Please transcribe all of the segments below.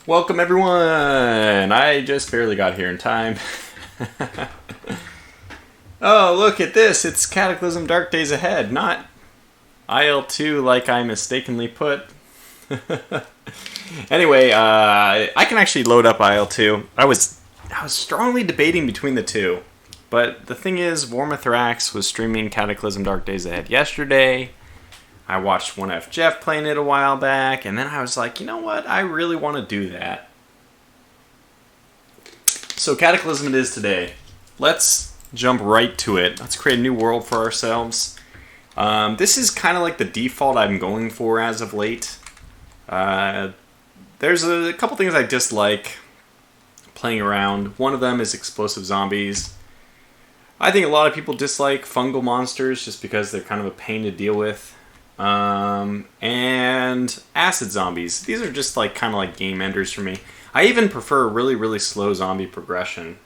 Welcome everyone! I just barely got here in time. Oh, look at this! It's Cataclysm Dark Days Ahead, not IL-2 like I mistakenly put. Anyway, I can actually load up IL-2. I was strongly debating between the two. But the thing is, Warmithrax was streaming Cataclysm Dark Days Ahead yesterday. I watched 1F Jeff playing it a while back, and then I was like, you know what? I really want to do that. So Cataclysm it is today. Let's jump right to it. Let's create a new world for ourselves. This is kind of like the default I'm going for as of late. There's a couple things I dislike playing around. One of them is explosive zombies. I think a lot of people dislike fungal monsters just because they're kind of a pain to deal with. And acid zombies. These are just like kind of like game enders for me. I even prefer really, really slow zombie progression.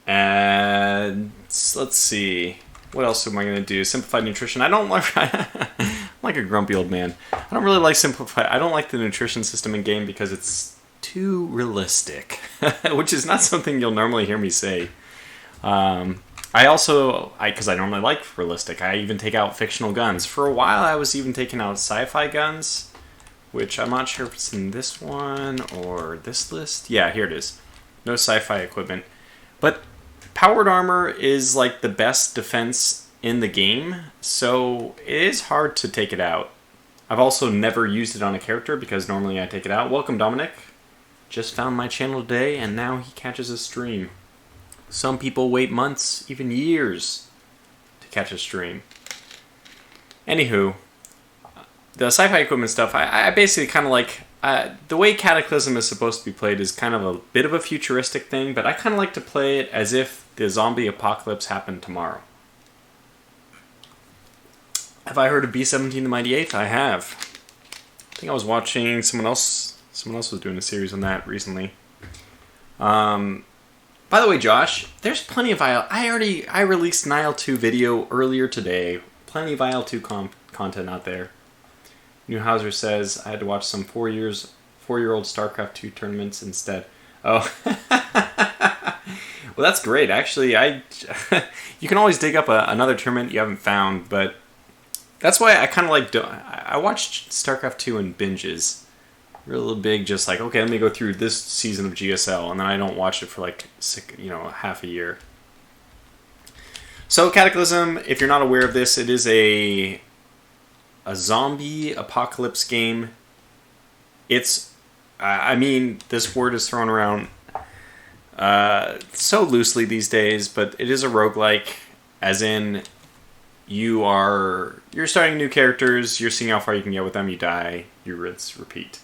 And let's see. What else am I going to do? Simplified nutrition. I don't like... I'm like a grumpy old man. I don't really like simplified... I don't like the nutrition system in game because it's too realistic. Which is not something you'll normally hear me say. Because I normally like realistic, I even take out fictional guns. For a while, I was even taking out sci-fi guns, which I'm not sure if it's in this one or this list. Yeah, here it is. No sci-fi equipment. But powered armor is like the best defense in the game, so it is hard to take it out. I've also never used it on a character because normally I take it out. Welcome, Dominic. Just found my channel today, and now he catches a stream. Some people wait months, even years, to catch a stream. Anywho, the sci-fi equipment stuff, I basically kind of like... the way Cataclysm is supposed to be played is kind of a bit of a futuristic thing, but I kind of like to play it as if the zombie apocalypse happened tomorrow. Have I heard of B-17 the Mighty Eighth? I have. I think I was watching someone else was doing a series on that recently. By the way, Josh, there's plenty of I released an IL-2 video earlier today. Plenty of IL-2 content out there. Newhauser says I had to watch some 4-year-old StarCraft 2 tournaments instead. Oh, well, that's great. Actually, you can always dig up another tournament you haven't found, but that's why I kind of like. I watched StarCraft 2 in binges. Real big, just like, okay, let me go through this season of GSL, and then I don't watch it for like, half a year. So Cataclysm, if you're not aware of this, it is a zombie apocalypse game. It's, this word is thrown around so loosely these days, but it is a roguelike, as in you're starting new characters, you're seeing how far you can get with them, you die, you rinse, repeat.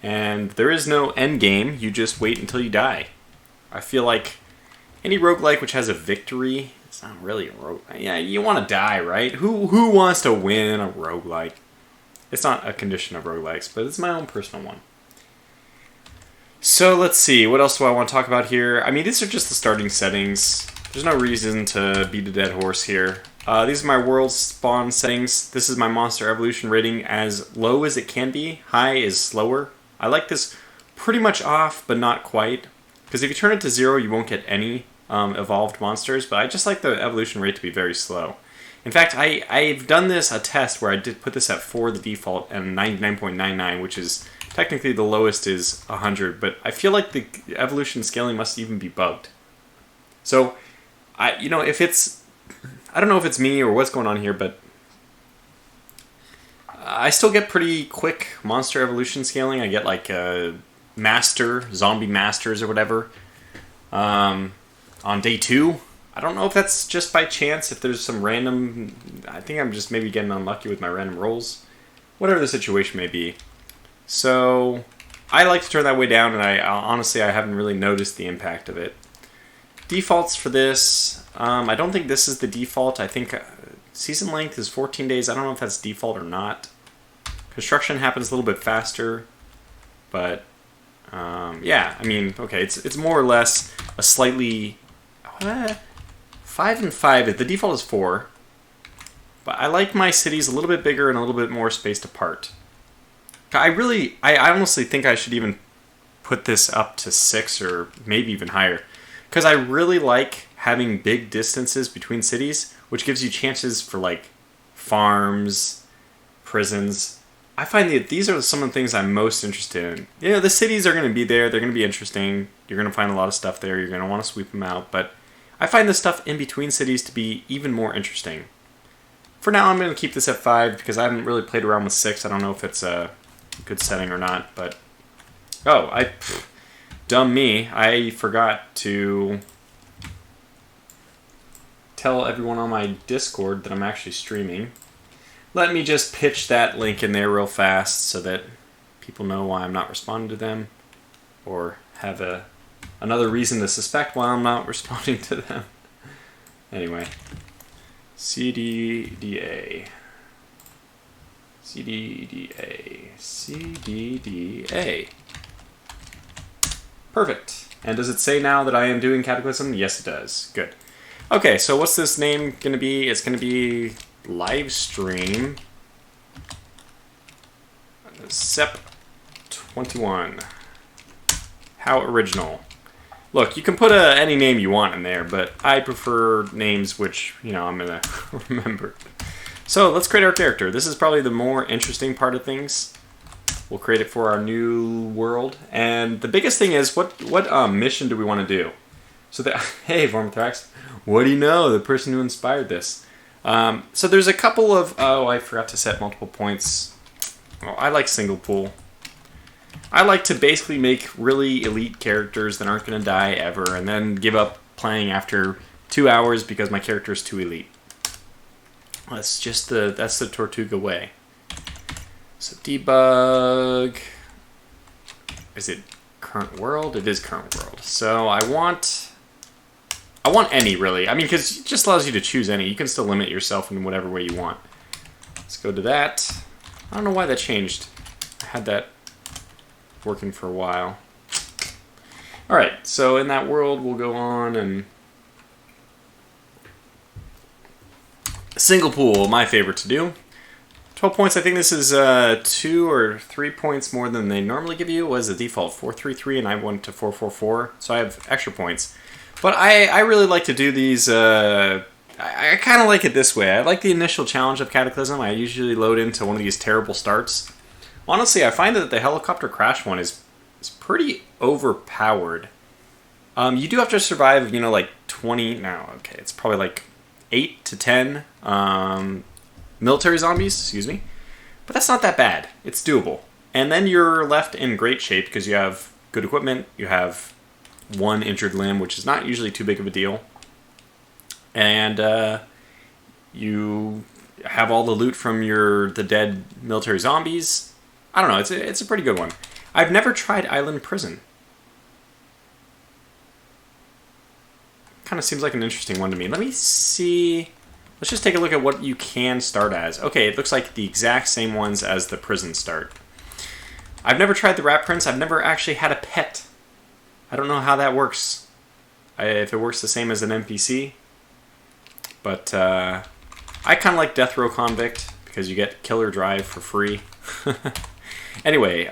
And there is no end game, you just wait until you die. I feel like any roguelike which has a victory, it's not really a roguelike. Yeah, you want to die, right? Who wants to win a roguelike? It's not a condition of roguelikes, but it's my own personal one. So let's see, what else do I want to talk about here? These are just the starting settings. There's no reason to beat a dead horse here. These are my world spawn settings. This is my monster evolution rating as low as it can be. High is slower. I like this pretty much off, but not quite. Because if you turn it to 0, you won't get any evolved monsters, but I just like the evolution rate to be very slow. In fact, I've done a test where I did put this at 4, the default, and 99.99, which is technically the lowest is 100, but I feel like the evolution scaling must even be bugged. So, if it's... I don't know if it's me or what's going on here, but I still get pretty quick monster evolution scaling. I get like zombie masters or whatever on day 2. I don't know if that's just by chance, if there's some random... I think I'm just maybe getting unlucky with my random rolls. Whatever the situation may be. So, I like to turn that way down, and honestly, I haven't really noticed the impact of it. Defaults for this, I don't think this is the default. I think season length is 14 days. I don't know if that's default or not. Construction happens a little bit faster, but yeah, okay, it's more or less a slightly 5 and 5, the default is 4. But I like my cities a little bit bigger and a little bit more spaced apart. I honestly think I should even put this up to 6 or maybe even higher. Because I really like having big distances between cities, which gives you chances for like farms, prisons. I find that these are some of the things I'm most interested in. You know, the cities are going to be there. They're going to be interesting. You're going to find a lot of stuff there. You're going to want to sweep them out. But I find the stuff in between cities to be even more interesting. For now, I'm going to keep this at 5 because I haven't really played around with 6. I don't know if it's a good setting or not. But dumb me. I forgot to tell everyone on my Discord that I'm actually streaming. Let me just pitch that link in there real fast so that people know why I'm not responding to them or have another reason to suspect why I'm not responding to them. Anyway, CDDA. Perfect. And does it say now that I am doing Cataclysm? Yes, it does. Good. Okay, so what's this name going to be? It's going to be Livestream Sep 21. How original. Look, you can put any name you want in there, but I prefer names which, you know, I'm going to remember. So let's create our character. This is probably the more interesting part of things. We'll create it for our new world. And the biggest thing is, what mission do we want to do? So hey, Vormithrax, what do you know? The person who inspired this. So there's a couple of... Oh, I forgot to set multiple points. Well, I like single pool. I like to basically make really elite characters that aren't going to die ever, and then give up playing after 2 hours because my character is too elite. That's the Tortuga way. So debug. Is it current world? It is current world. So I want any, really. I mean, because it just allows you to choose any. You can still limit yourself in whatever way you want. Let's go to that. I don't know why that changed. I had that working for a while. Alright, so in that world, we'll go on and... Single pool, my favorite to do. 12 points, I think this is 2 or 3 points more than they normally give you. What is the default? 433, and I went to 444, so I have extra points. But I really like to do these... I kind of like it this way. I like the initial challenge of Cataclysm. I usually load into one of these terrible starts. Honestly, I find that the helicopter crash one is pretty overpowered. You do have to survive, you know, like 20... No, okay, it's probably like 8 to 10 military zombies, excuse me. But that's not that bad. It's doable. And then you're left in great shape because you have good equipment. You have one injured limb, which is not usually too big of a deal. And you have all the loot from the dead military zombies. I don't know, it's a pretty good one. I've never tried Island Prison. Kind of seems like an interesting one to me. Let me see. Let's just take a look at what you can start as. Okay, it looks like the exact same ones as the prison start. I've never tried the Rat Prince. I've never actually had a pet. I don't know how that works. If it works the same as an NPC. But I kind of like Death Row Convict because you get Killer Drive for free. Anyway,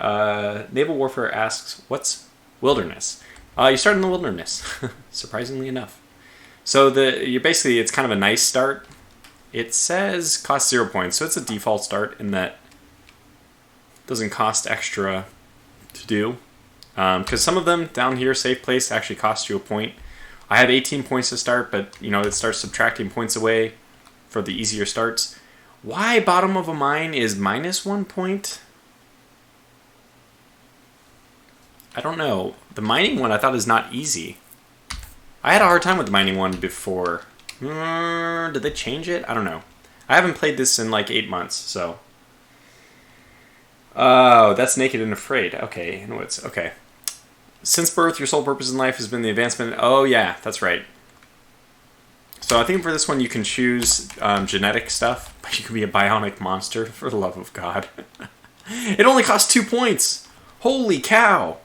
Naval Warfare asks, what's wilderness? You start in the wilderness, surprisingly enough. So it's kind of a nice start. It says cost 0 points, so it's a default start in that it doesn't cost extra to do. Because some of them down here, Safe Place, actually cost you a point. I have 18 points to start, but you know it starts subtracting points away for the easier starts. Why bottom of a mine is -1 point? I don't know. The mining one I thought is not easy. I had a hard time with the mining one before. Did they change it? I don't know. I haven't played this in like 8 months, so. Oh, that's Naked and Afraid. Okay, no, it's okay. Since birth, your sole purpose in life has been the advancement. Oh yeah, that's right. So I think for this one you can choose genetic stuff, but you can be a bionic monster, for the love of God. It only costs 2 points! Holy cow!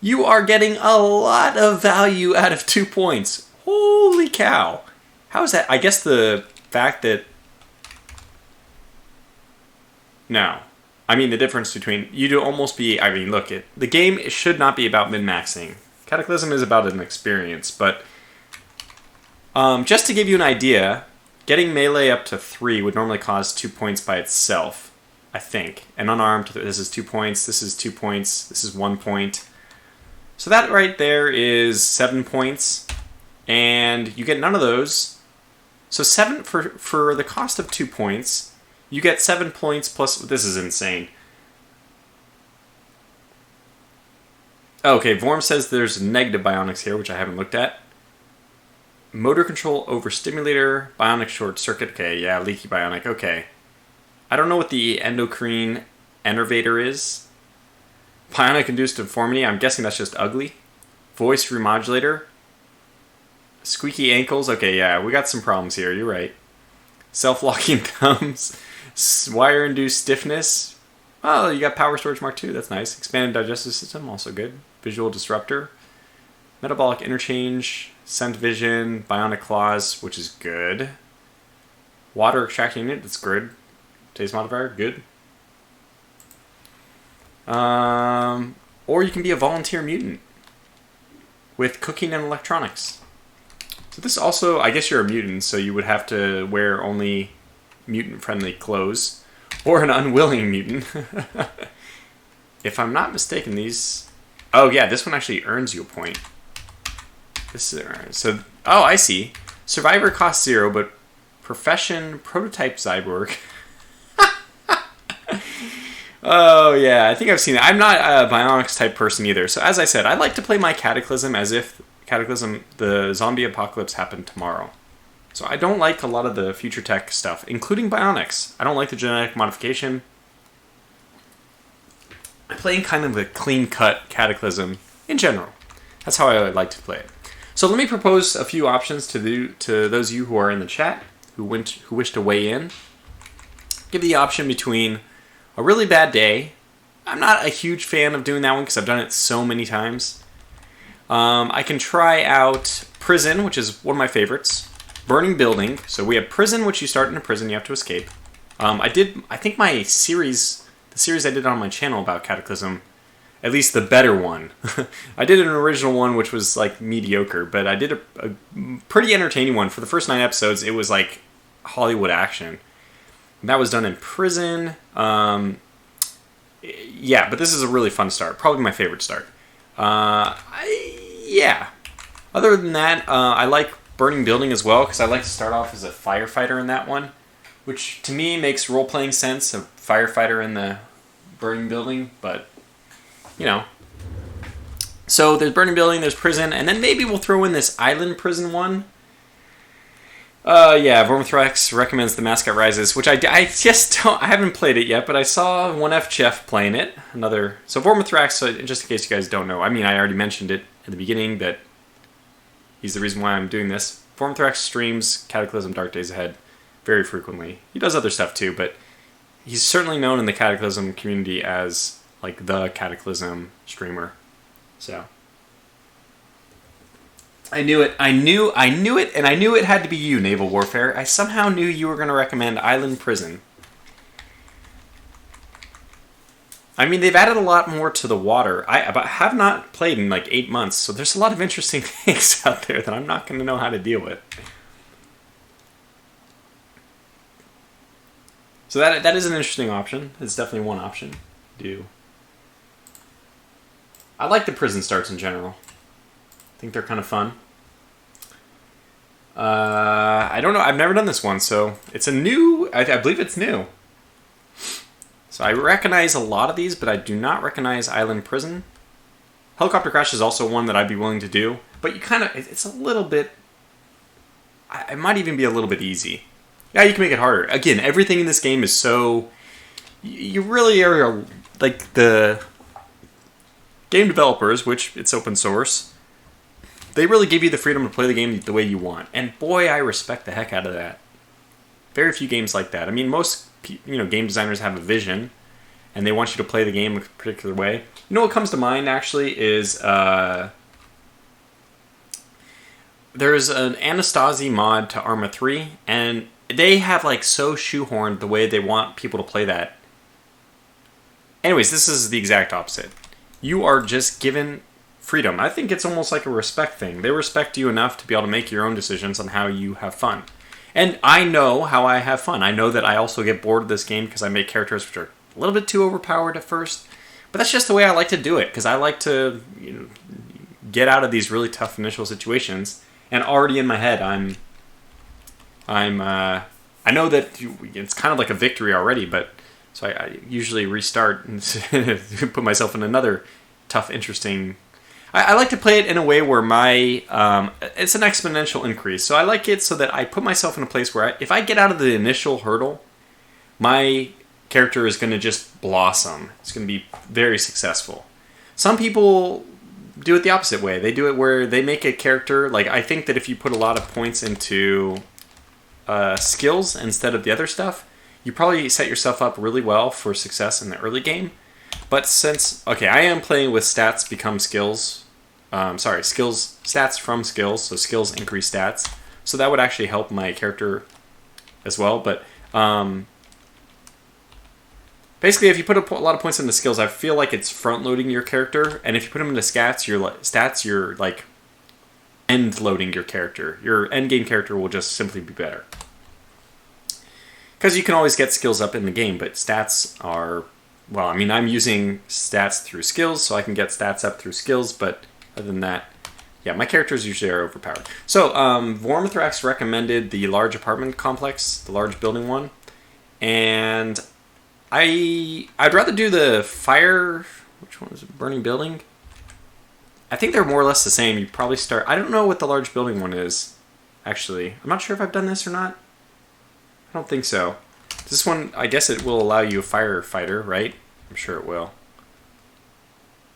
You are getting a lot of value out of 2 points. Holy cow. How is that? I guess the fact that... No. I mean, the difference between... You'd almost be... I mean, look, the game should not be about min-maxing. Cataclysm is about an experience, but... just to give you an idea, getting melee up to 3 would normally cost 2 points by itself, I think. And unarmed, this is 2 points, this is 2 points, this is 1 point. So that right there is 7 points, and you get none of those. So 7 for the cost of 2 points, you get 7 points plus... This is insane. Okay, Vorm says there's negative bionics here, which I haven't looked at. Motor control overstimulator, bionic short circuit. Okay, yeah, leaky bionic. Okay. I don't know what the endocrine enervator is. Bionic induced deformity. I'm guessing that's just ugly. Voice remodulator. Squeaky ankles. Okay, yeah, we got some problems here. You're right. Self-locking thumbs. Wire-induced stiffness. Oh, you got power storage Mark II. That's nice. Expanded digestive system. Also good. Visual disruptor. Metabolic interchange. Scent vision. Bionic claws, which is good. Water extracting unit. That's good. Taste modifier. Good. Or you can be a volunteer mutant with cooking and electronics. So this also, I guess you're a mutant, so you would have to wear only mutant-friendly clothes, or an unwilling mutant. If I'm not mistaken, these... Oh yeah, this one actually earns you a point. This is so. Oh, I see. Survivor costs 0, but profession prototype cyborg. Oh, yeah, I think I've seen it. I'm not a Bionics type person either. So as I said, I like to play my Cataclysm as if Cataclysm, the zombie apocalypse, happened tomorrow. So I don't like a lot of the future tech stuff, including Bionics. I don't like the genetic modification. I'm playing kind of a clean-cut Cataclysm in general. That's how I like to play it. So let me propose a few options to those of you who are in the chat, who wish to weigh in. Give the option between... A really bad day. I'm not a huge fan of doing that one because I've done it so many times. I can try out Prison, which is one of my favorites. Burning Building. So we have Prison, which you start in a prison, you have to escape. I think the series I did on my channel about Cataclysm, at least the better one. I did an original one which was like mediocre, but I did a pretty entertaining one. For the first 9 episodes, it was like Hollywood action. That was done in prison. Yeah, but this is a really fun start. Probably my favorite start. Yeah. Other than that, I like Burning Building as well, because I like to start off as a firefighter in that one, which to me makes role-playing sense, a firefighter in the Burning Building, but, you know. So there's Burning Building, there's Prison, and then maybe we'll throw in this Island Prison one. Yeah, Vormithrax recommends The Mascot Rises, which I just don't... I haven't played it yet, but I saw 1F Jeff playing it. So Vormithrax, just in case you guys don't know, I mean, I already mentioned it at the beginning that he's the reason why I'm doing this. Vormithrax streams Cataclysm Dark Days Ahead very frequently. He does other stuff too, but he's certainly known in the Cataclysm community as, like, the Cataclysm streamer. So... I knew it, and I knew it had to be you, Naval Warfare. I somehow knew you were going to recommend Island Prison. I mean, they've added a lot more to the water. I have not played in like 8 months, so there's a lot of interesting things out there that I'm not going to know how to deal with. So that is an interesting option. It's definitely one option to do. I like the prison starts in general. I think they're kind of fun. I don't know. I've never done this one, so it's a new... I believe it's new. So I recognize a lot of these, but I do not recognize Island Prison. Helicopter Crash is also one that I'd be willing to do, but you kind of... It's a little bit... It might even be a little bit easy. Yeah, you can make it harder. Again, everything in this game is so... You really are... Like, the game developers, which it's open source... They really give you the freedom to play the game the way you want. And boy, I respect the heck out of that. Very few games like that. I mean, most game designers have a vision, and they want you to play the game a particular way. You know what comes to mind, actually, is there's an Anastasia mod to Arma 3, and they have like so shoehorned the way they want people to play that. Anyways, this is the exact opposite. You are just given freedom. I think it's almost like a respect thing. They respect you enough to be able to make your own decisions on how you have fun. And I know how I have fun. I know that I also get bored of this game because I make characters which are a little bit too overpowered at first. But that's just the way I like to do it, because I like to, you know, get out of these really tough initial situations. And already in my head, I know that it's kind of like a victory already, but so I usually restart and put myself in another tough, interesting. I like to play it in a way where it's an exponential increase. So I like it so that I put myself in a place where if I get out of the initial hurdle, my character is going to just blossom. It's going to be very successful. Some people do it the opposite way. They do it where they make a character, like I think that if you put a lot of points into skills instead of the other stuff, you probably set yourself up really well for success in the early game. But since, okay, I am playing with stats become skills. Stats from skills, so skills increase stats. So that would actually help my character as well. But basically, if you put a lot of points into skills, I feel like it's front-loading your character. And if you put them into stats, you're like end-loading your character. Your end-game character will just simply be better. Because you can always get skills up in the game, but stats are, well, I mean, I'm using stats through skills, so I can get stats up through skills, but other than that, yeah, my characters usually are overpowered. So, Vormithrax recommended the large apartment complex, the large building one, and I'd rather do the fire, which one is it, burning building? I think they're more or less the same. You probably start, I don't know what the large building one is, actually. I'm not sure if I've done this or not. I don't think so. This one, I guess it will allow you a firefighter, right? I'm sure it will.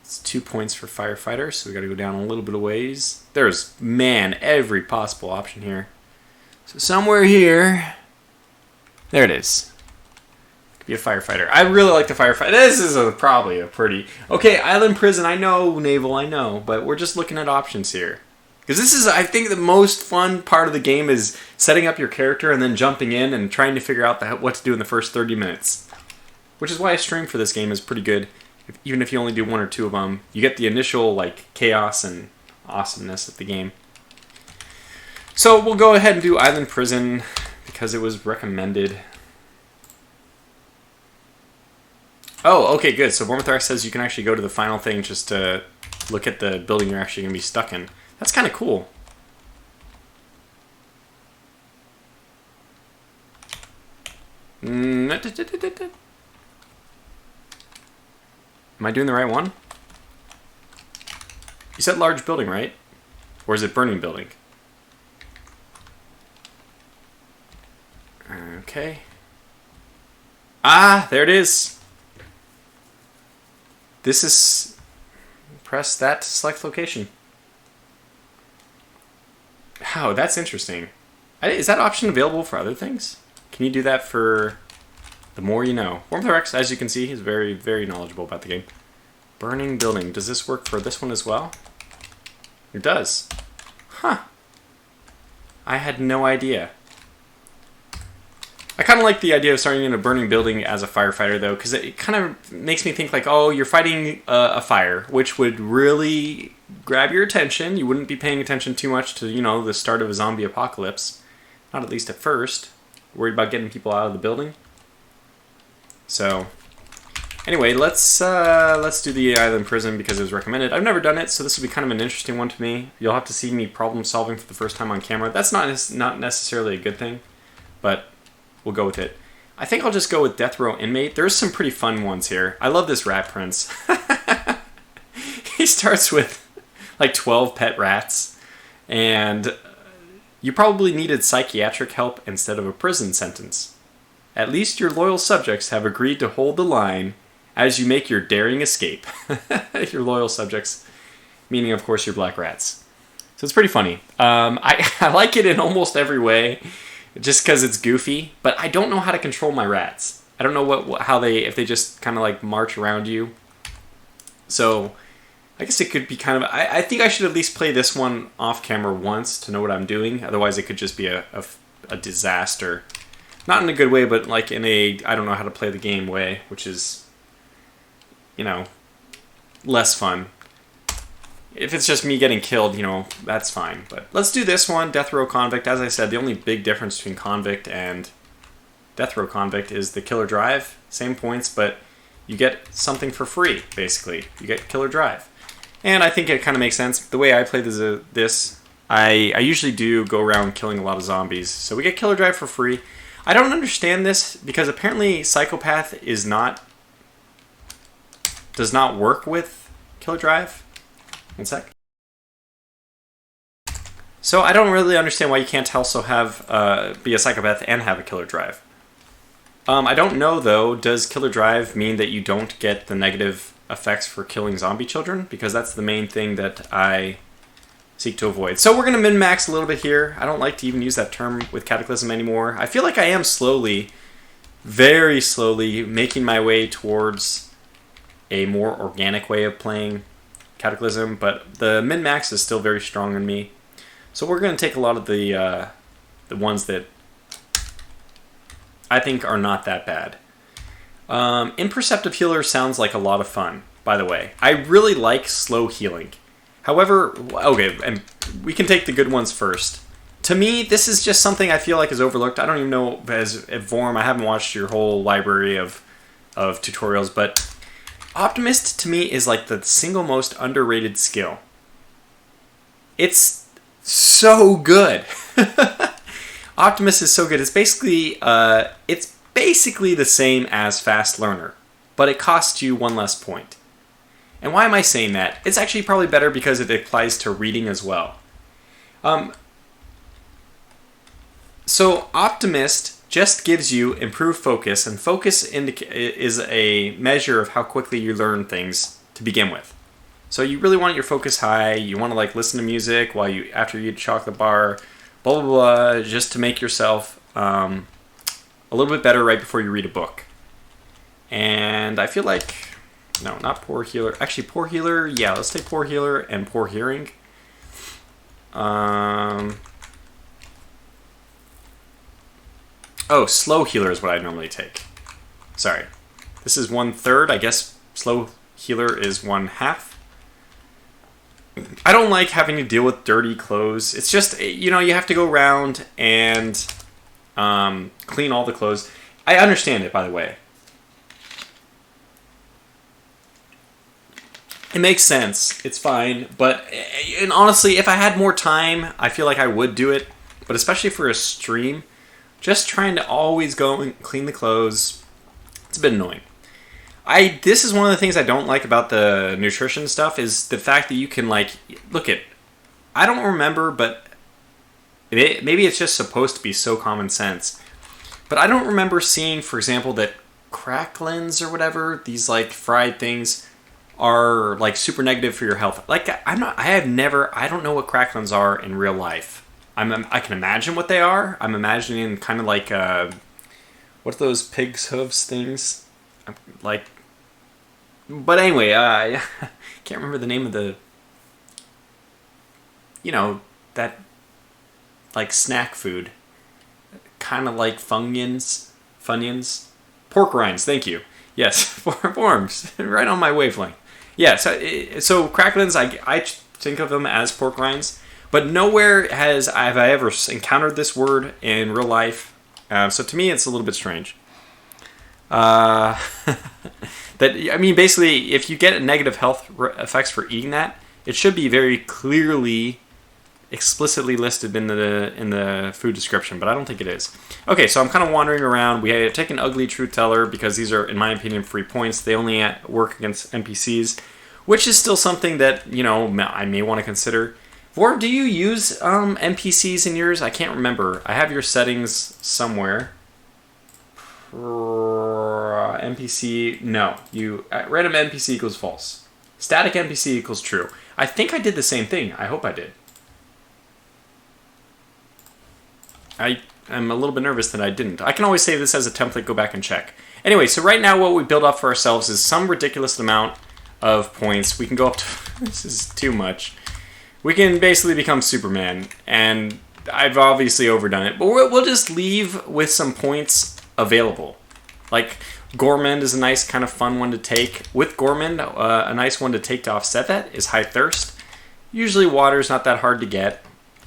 It's 2 points for firefighter, so we got to go down a little bit of ways. There's, man, every possible option here. So somewhere here, there it is. Could be a firefighter. I really like the firefighter. This is probably a pretty... Okay, island prison, I know, naval, I know, but we're just looking at options here. Because this is, I think, the most fun part of the game is setting up your character and then jumping in and trying to figure out what to do in the first 30 minutes. Which is why a stream for this game is pretty good. Even if you only do 1 or 2 of them, you get the initial like chaos and awesomeness of the game. So we'll go ahead and do Island Prison because it was recommended. Oh, okay, good. So Vormithrax says you can actually go to the final thing just to look at the building you're actually going to be stuck in. That's kind of cool. Am I doing the right one? You said large building, right? Or is it burning building? Okay. Ah, there it is. This is... Press that to select location. Oh, that's interesting. Is that option available for other things? Can you do that for the more you know? Vormithrax, as you can see, he's very, very knowledgeable about the game. Burning building. Does this work for this one as well? It does. Huh. I had no idea. I kind of like the idea of starting in a burning building as a firefighter, though, because it kind of makes me think like, oh, you're fighting a fire, which would really grab your attention. You wouldn't be paying attention too much to, you know, the start of a zombie apocalypse. Not at least at first. Worried about getting people out of the building. So, anyway, let's do the island prison because it was recommended. I've never done it, so this will be kind of an interesting one to me. You'll have to see me problem solving for the first time on camera. That's not necessarily a good thing, but we'll go with it. I think I'll just go with Death Row Inmate. There's some pretty fun ones here. I love this rat prince. He starts with like 12 pet rats, and you probably needed psychiatric help instead of a prison sentence. At least your loyal subjects have agreed to hold the line as you make your daring escape. Your loyal subjects, meaning, of course, your black rats. So it's pretty funny. I like it in almost every way, just because it's goofy, but I don't know how to control my rats. I don't know how if they just kind of like march around you. So I guess it could be kind of... I think I should at least play this one off camera once to know what I'm doing. Otherwise it could just be a disaster. Not in a good way, but like in a I don't know how to play the game way, which is, you know, less fun. If it's just me getting killed, you know, that's fine. But let's do this one, Death Row Convict. As I said, the only big difference between Convict and Death Row Convict is the Killer Drive. Same points, but you get something for free, basically. You get Killer Drive. And I think it kind of makes sense. The way I play this, I usually do go around killing a lot of zombies. So we get Killer Drive for free. I don't understand this, because apparently Psychopath does not work with Killer Drive. One sec. So I don't really understand why you can't also have be a Psychopath and have a Killer Drive. I don't know, though, does Killer Drive mean that you don't get the negative effects for killing zombie children? Because that's the main thing that I seek to avoid. So we're going to min-max a little bit here. I don't like to even use that term with Cataclysm anymore. I feel like I am slowly, very slowly, making my way towards a more organic way of playing Cataclysm, but the min-max is still very strong in me. So we're going to take a lot of the ones that I think are not that bad. Imperceptive Healer sounds like a lot of fun, by the way. I really like slow healing. However, okay, and we can take the good ones first. To me, this is just something I feel like is overlooked. I don't even know as Vorm, I haven't watched your whole library of tutorials, but Optimist to me is like the single most underrated skill. It's so good. Optimist is so good. It's basically the same as Fast Learner, but it costs you one less point. And why am I saying that? It's actually probably better because it applies to reading as well. So Optimist just gives you improved focus, and focus is a measure of how quickly you learn things to begin with. So you really want your focus high. You want to like listen to music after you eat a chocolate bar, blah blah blah, just to make yourself a little bit better right before you read a book. And I feel like no, not Poor Healer. Actually, Poor Healer. Yeah, let's take Poor Healer and Poor Hearing. Oh, Slow Healer is what I normally take. Sorry. This is 1/3. I guess Slow Healer is 1/2. I don't like having to deal with dirty clothes. It's just, you know, you have to go around and clean all the clothes. I understand it, by the way. It makes sense. It's fine. But and honestly, if I had more time, I feel like I would do it. But especially for a stream, just trying to always go and clean the clothes, it's a bit annoying. This is one of the things I don't like about the nutrition stuff is the fact that you can like look at. I don't remember, but maybe it's just supposed to be so common sense. But I don't remember seeing, for example, that cracklins or whatever, these like fried things, are like super negative for your health. Like I don't know what cracklins are in real life. I can imagine what they are. I'm imagining kind of like what are those pig's hooves things? Like, but anyway, I can't remember the name of the, you know, that like snack food, kind of like Funyuns, pork rinds. Thank you. Yes, forms right on my wavelength. Yeah, so cracklins, I think of them as pork rinds, but nowhere have I ever encountered this word in real life. So to me, it's a little bit strange. Basically, if you get negative health effects for eating that, it should be very clearly, explicitly listed in the food description, but I don't think it is. Okay, so I'm kind of wandering around. We have taken Ugly Truth Teller because these are, in my opinion, free points. They only work against NPCs, which is still something that, you know, I may want to consider. Vorb, do you use NPCs in yours? I can't remember. I have your settings somewhere. NPC, no. Random NPC equals false. Static NPC equals true. I think I did the same thing. I hope I did. am a little bit nervous that I didn't. I can always save this as a template, go back and check. Anyway, so right now what we build up for ourselves is some ridiculous amount of points. We can go up to... this is too much. We can basically become Superman, and I've obviously overdone it, but we'll just leave with some points available. Like, Gourmand is a nice kind of fun one to take. With Gourmand, a nice one to take to offset that is High Thirst. Usually water's not that hard to get.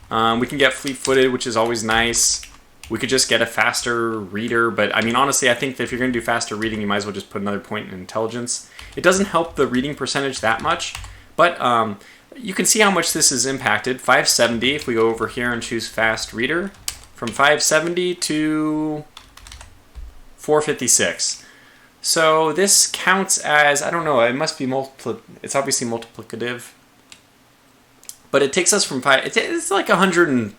We can get Fleet-Footed, which is always nice. We could just get a faster reader, but I mean, honestly, I think that if you're going to do faster reading, you might as well just put another point in intelligence. It doesn't help the reading percentage that much, but you can see how much this is impacted. 570, if we go over here and choose fast reader, from 570 to 456. So this counts as, I don't know, it must be it's obviously multiplicative. But it takes us from it's like 110,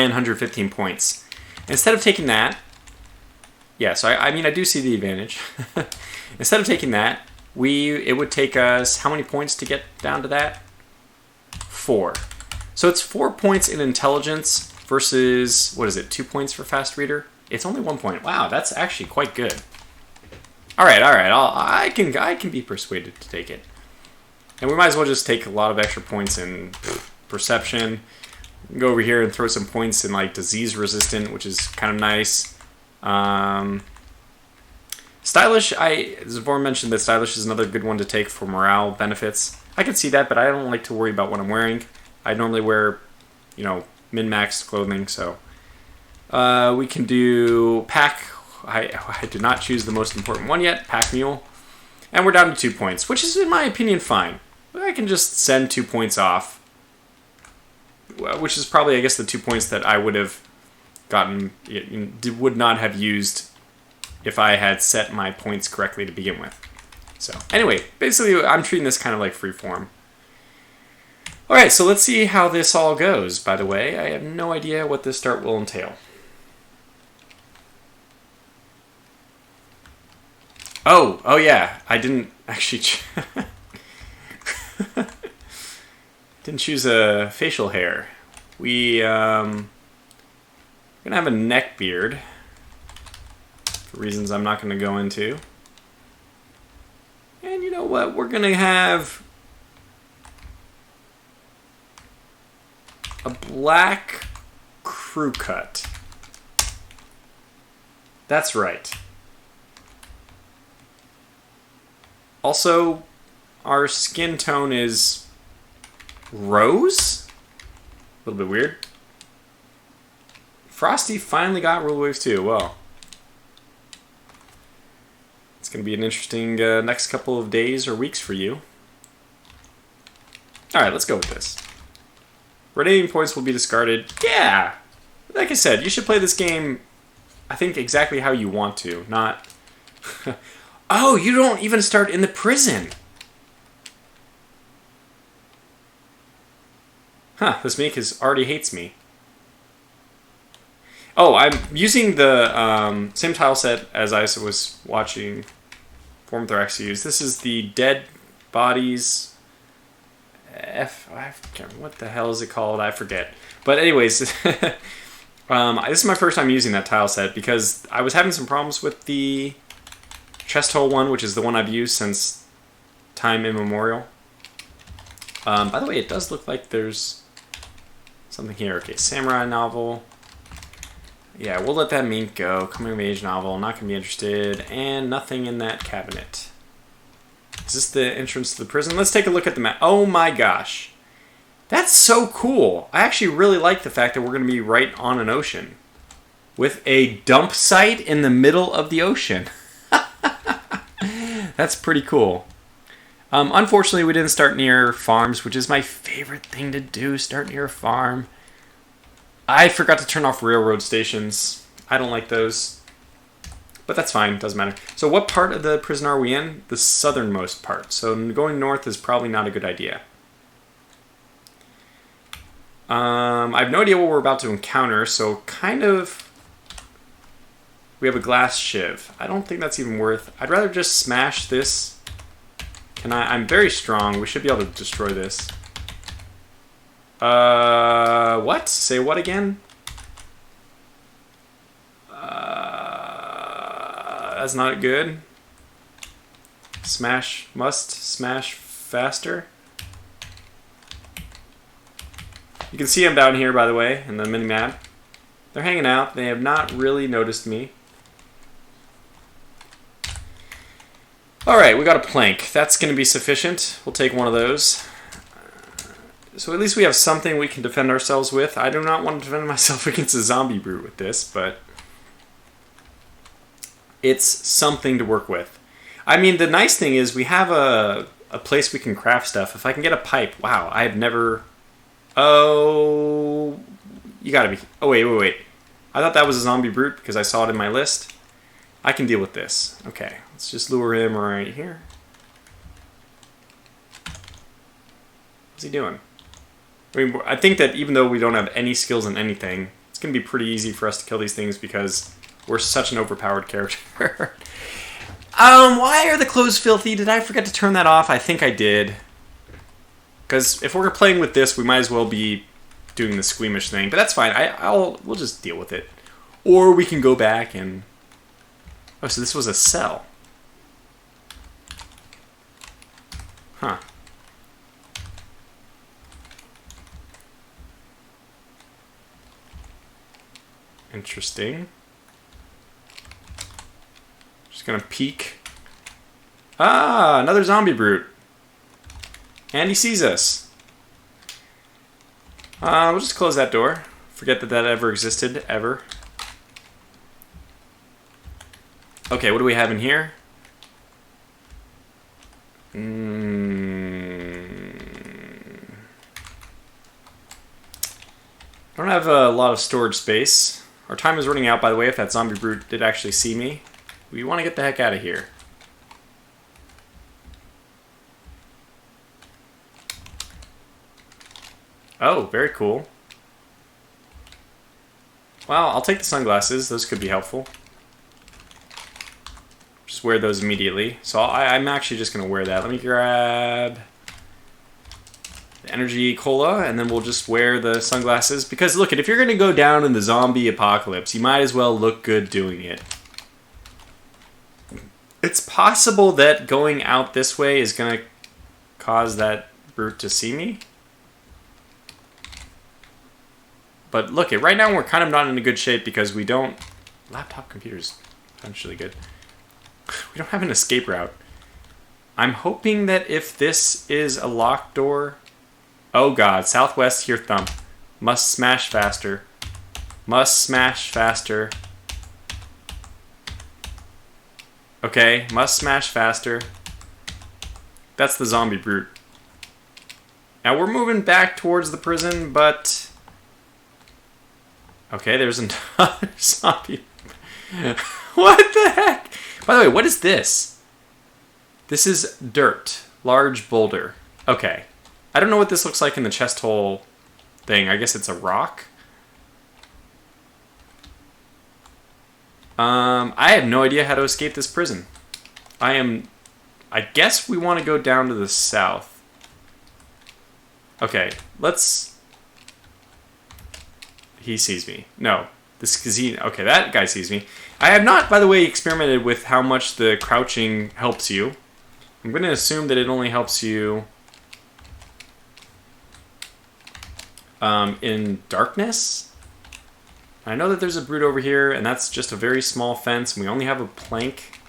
115 points. Instead of taking that, yeah, so I mean, I do see the advantage. Instead of taking that, it would take us, how many points to get down to that? 4. So it's 4 points in intelligence versus, what is it, 2 points for fast reader? It's only 1 point. Wow, that's actually quite good. All right, I can be persuaded to take it. And we might as well just take a lot of extra points in perception. Go over here and throw some points in like disease resistant, which is kind of nice. Stylish, Zavor mentioned that stylish is another good one to take for morale benefits. I can see that, but I don't like to worry about what I'm wearing. I normally wear, min-max clothing, so. We can do pack. I did not choose the most important one yet, pack mule. And we're down to 2 points, which is, in my opinion, fine. I can just send 2 points off, which is probably, I guess, the 2 points that I would have gotten, would not have used if I had set my points correctly to begin with. So, anyway, basically, I'm treating this kind of like freeform. Alright, so let's see how this all goes, by the way. I have no idea what this start will entail. Oh yeah, I didn't actually... didn't choose a facial hair. We're gonna have a neck beard for reasons I'm not gonna go into. And you know what? We're gonna have a black crew cut. That's right. Also, our skin tone is rose? A little bit weird. Frosty finally got Rule Waves 2. Well, it's going to be an interesting next couple of days or weeks for you. Alright, let's go with this. Redeeming points will be discarded. Yeah! Like I said, you should play this game, I think, exactly how you want to, not... Oh, you don't even start in the prison! Huh, this Meek already hates me. Oh, I'm using the same tile set as I was watching Form Thorax use. This is the Dead Bodies... what the hell is it called? I forget. But anyways, this is my first time using that tile set because I was having some problems with the chest hole one, which is the one I've used since time immemorial. By the way, it does look like there's something here. Okay, samurai novel. Yeah, we'll let that mink go. Coming of age novel, not going to be interested. And nothing in that cabinet. Is this the entrance to the prison? Let's take a look at the map. Oh my gosh. That's so cool. I actually really like the fact that we're going to be right on an ocean. With a dump site in the middle of the ocean. That's pretty cool. Unfortunately, we didn't start near farms, which is my favorite thing to do, start near a farm. I forgot to turn off railroad stations. I don't like those. But that's fine, doesn't matter. So what part of the prison are we in? The southernmost part. So going north is probably not a good idea. I have no idea what we're about to encounter, so kind of... We have a glass shiv. I don't think that's even worth... I'd rather just smash this. I'm very strong. We should be able to destroy this. What? Say what again? That's not good. Must smash faster. You can see them down here, by the way, in the mini-map. They're hanging out. They have not really noticed me. Alright, we got a plank. That's going to be sufficient. We'll take one of those. So at least we have something we can defend ourselves with. I do not want to defend myself against a zombie brute with this, but it's something to work with. I mean, the nice thing is we have a place we can craft stuff. If I can get a pipe, wow, I have never... Oh, you gotta be... Oh, wait. I thought that was a zombie brute because I saw it in my list. I can deal with this. Okay, let's just lure him right here. What's he doing? I mean, I think that even though we don't have any skills in anything, it's going to be pretty easy for us to kill these things because we're such an overpowered character. Why are the clothes filthy? Did I forget to turn that off? I think I did. Because if we're playing with this, we might as well be doing the squeamish thing. But that's fine. We'll just deal with it. Or we can go back and... Oh, so this was a cell. Huh. Interesting. Just gonna peek. Ah, another zombie brute. And he sees us. We'll just close that door. Forget that ever existed, ever. Okay, what do we have in here? I don't have a lot of storage space. Our time is running out, by the way, if that zombie brute did actually see me. We want to get the heck out of here. Oh, very cool. Well, I'll take the sunglasses. Those could be helpful. Just wear those immediately. So I'm actually just going to wear that. Let me grab the energy cola, and then we'll just wear the sunglasses. Because, look, if you're going to go down in the zombie apocalypse, you might as well look good doing it. It's possible that going out this way is going to cause that brute to see me. But look, right now we're kind of not in a good shape because we don't... Laptop computer's potentially good. We don't have an escape route. I'm hoping that if this is a locked door... Oh god, southwest here thump. Must smash faster. Must smash faster. Okay, must smash faster. That's the zombie brute. Now we're moving back towards the prison, but... Okay, there's another zombie. What the heck? By the way, what is this? This is dirt. Large boulder. Okay. I don't know what this looks like in the chest hole thing. I guess it's a rock. I have no idea how to escape this prison. I guess we want to go down to the south. Okay, let's... He sees me. No. Okay, that guy sees me. I have not, by the way, experimented with how much the crouching helps you. I'm going to assume that it only helps you in darkness. I know that there's a brute over here, and that's just a very small fence, and we only have a plank.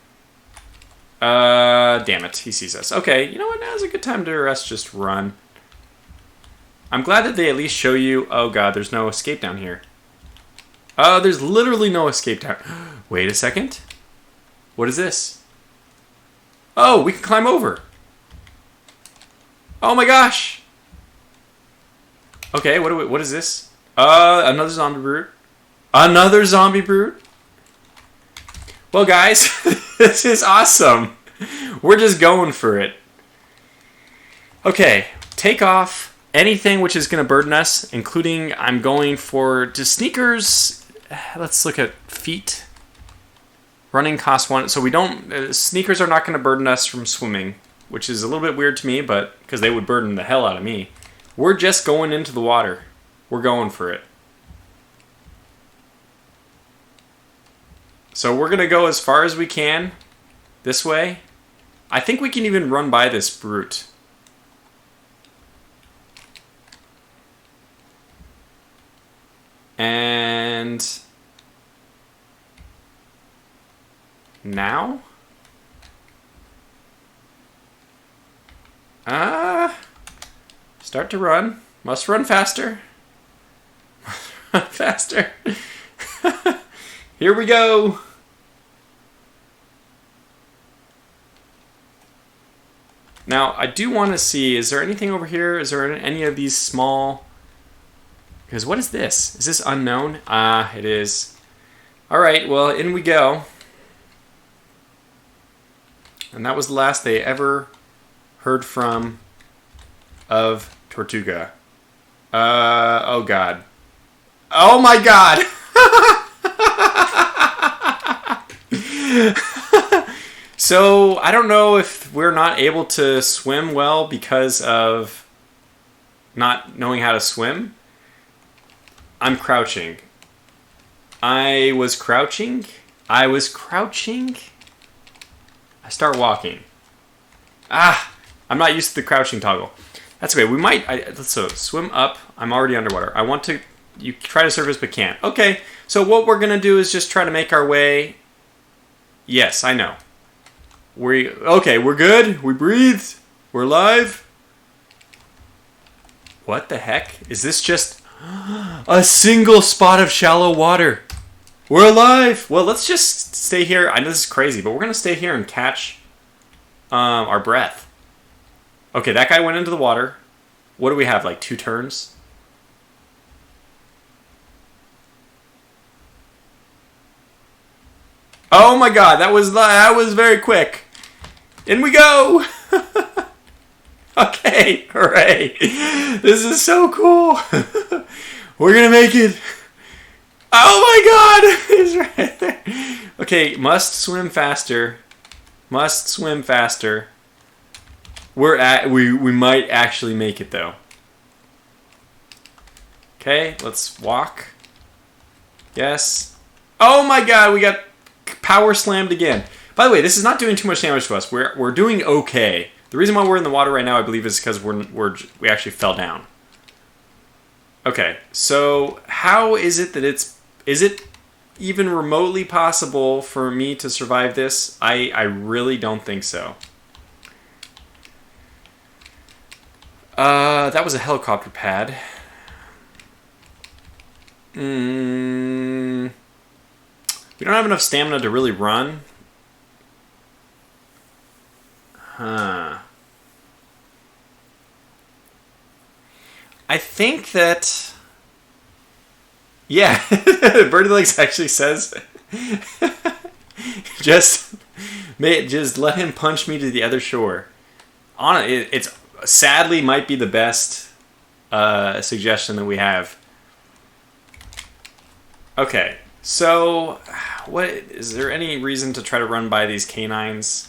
Damn it, he sees us. Okay, you know what? Now's a good time to us just run. I'm glad that they at least show you... Oh god, there's no escape down here. There's literally no escape down... Wait a second. What is this? Oh, we can climb over. Oh my gosh. Okay, what is this? Another zombie brute. Another zombie brute? Well, guys, this is awesome. We're just going for it. Okay, take off anything which is going to burden us, including I'm going for just sneakers. Let's look at feet. Running costs 1. So we don't... sneakers are not going to burden us from swimming, which is a little bit weird to me, but because they would burden the hell out of me. We're just going into the water. We're going for it. So we're going to go as far as we can this way. I think we can even run by this brute. And now? Start to run. Must run faster. Run faster. Here we go. Now, I do want to see, is there anything over here? Is there any of these small... Because what is this? Is this unknown? Ah, it is. Alright, well, in we go. And that was the last they ever heard from of Tortuga. Oh god. Oh my god! So, I don't know if we're not able to swim well because of not knowing how to swim. I'm crouching. I was crouching. I start walking. I'm not used to the crouching toggle. That's okay. We might... So, swim up. I'm already underwater. I want to... You try to surface but can't. Okay, so what we're going to do is just try to make our way... Yes, I know. Okay, we're good. We breathed. We're alive. What the heck? Is this just a single spot of shallow water? We're alive. Well, let's just stay here. I know this is crazy, but we're going to stay here and catch our breath. Okay, that guy went into the water. What do we have, like 2 turns? Oh my god, that was very quick. In we go. Okay, hooray. This is so cool. We're gonna make it. Oh my god, he's right there. Okay, must swim faster. Must swim faster. We might actually make it though. Okay, let's walk. Yes. Oh my god, we got power slammed again. By the way, this is not doing too much damage to us. We're doing okay. The reason why we're in the water right now, I believe, is because we actually fell down. Okay, so how is it that is it even remotely possible for me to survive this? I really don't think so. That was a helicopter pad. We don't have enough stamina to really run. Huh. I think that... Yeah, Birdie Legs actually says... just let him punch me to the other shore. It's sadly might be the best suggestion that we have. Okay, so what is there any reason to try to run by these canines?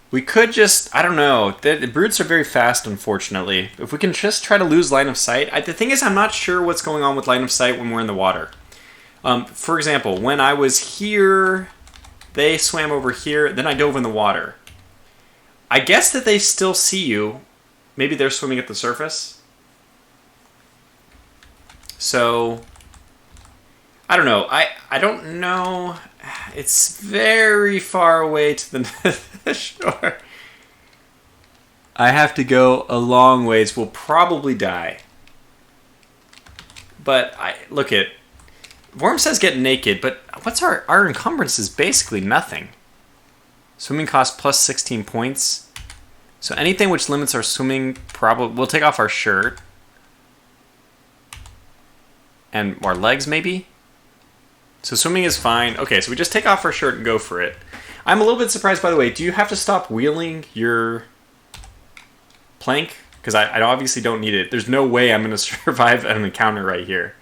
We could just, I don't know, the brutes are very fast, unfortunately. If we can just try to lose line of sight. The thing is, I'm not sure what's going on with line of sight when we're in the water. For example, when I was here, they swam over here, then I dove in the water. I guess that they still see you. Maybe they're swimming at the surface. So, I don't know. I don't know. It's very far away to the shore. I have to go a long ways. We'll probably die. But look at Worm says get naked, but what's our encumbrance is basically nothing. Swimming costs plus 16 points. So anything which limits our swimming, probably we'll take off our shirt and our legs maybe. So swimming is fine. Okay, so we just take off our shirt and go for it. I'm a little bit surprised, by the way. Do you have to stop wheeling your plank? Because I obviously don't need it. There's no way I'm going to survive an encounter right here.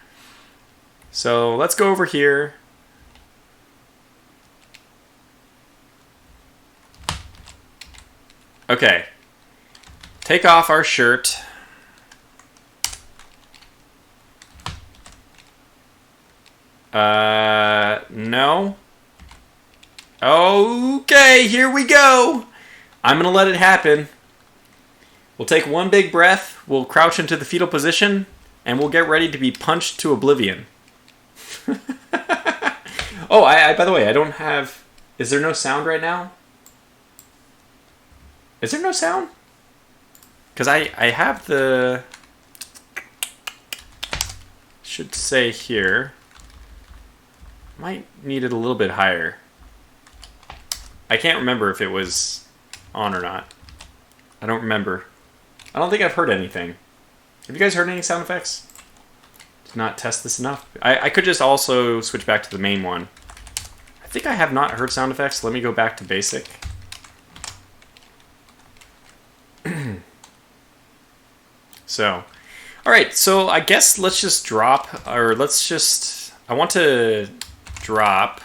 So let's go over here. Okay. Take off our shirt. No. Okay, here we go. I'm gonna let it happen. We'll take one big breath, we'll crouch into the fetal position, and we'll get ready to be punched to oblivion. Oh, I by the way, I don't have... Is there no sound right now? Is there no sound? Because I have the... Should say here. Might need it a little bit higher. I can't remember if it was on or not. I don't remember. I don't think I've heard anything. Have you guys heard any sound effects? Did not test this enough. I could just also switch back to the main one. I think I have not heard sound effects. Let me go back to basic. So, alright, so I guess let's just drop, or let's just... I want to drop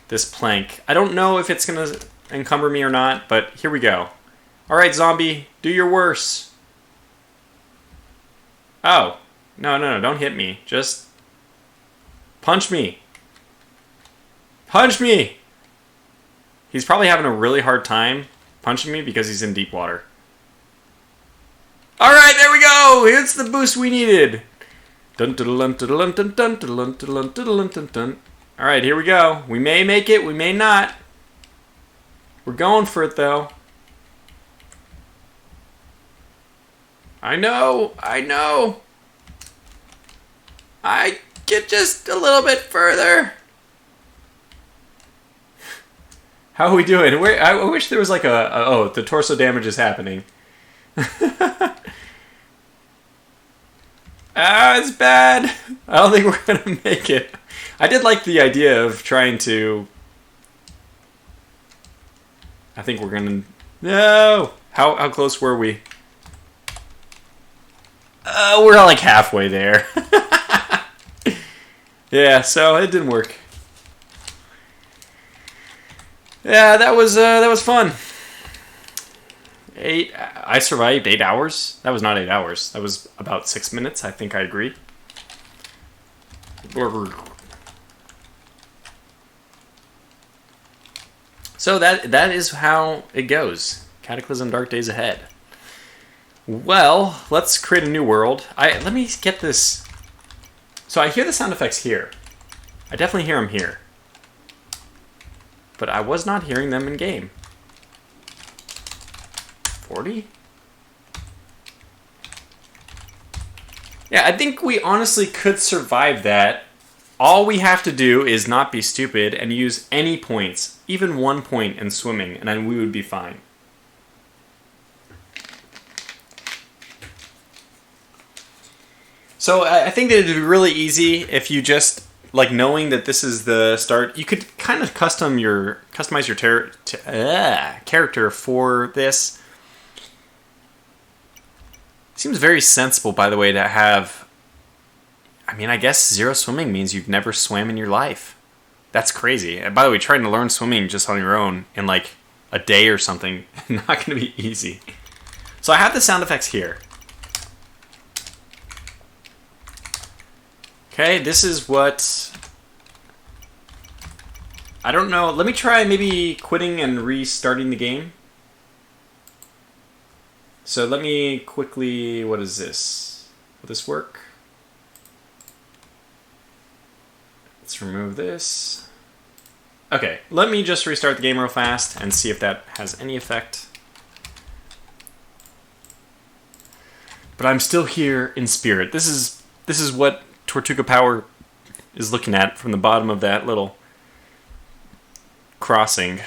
this plank. I don't know if it's going to encumber me or not, but here we go. Alright, zombie, do your worst. Oh. No, don't hit me. Just punch me. Punch me! He's probably having a really hard time punching me because he's in deep water. Alright, there we go! Here's the boost we needed. Alright, here we go. We may make it, we may not. We're going for it, though. I know. I get just a little bit further. How are we doing? I wish there was like oh, the torso damage is happening. It's bad. I don't think we're gonna make it. I did like the idea of trying to... I think we're gonna... No! How close were we? We're like halfway there. Yeah, so it didn't work. Yeah, that was fun. I survived 8 hours. That was not 8 hours. That was about 6 minutes. I think I agree. So that is how it goes. Cataclysm Dark Days Ahead. Well, let's create a new world. Let me get this. So I hear the sound effects here. I definitely hear them here. But I was not hearing them in game. 40? Yeah, I think we honestly could survive that. All we have to do is not be stupid and use any points, even 1 point in swimming, and then we would be fine. So I think that it would be really easy if you just, like, knowing that this is the start, you could kind of customize your character for this. Seems very sensible, by the way, to have... I mean, I guess 0 swimming means you've never swam in your life. That's crazy. And by the way, trying to learn swimming just on your own in, like, a day or something, not going to be easy. So I have the sound effects here. Okay, this is what... I don't know. Let me try maybe quitting and restarting the game. So let me quickly... What is this? Will this work? Let's remove this. Okay, let me just restart the game real fast and see if that has any effect. But I'm still here in spirit. This is what Tortuga Power is looking at from the bottom of that little crossing.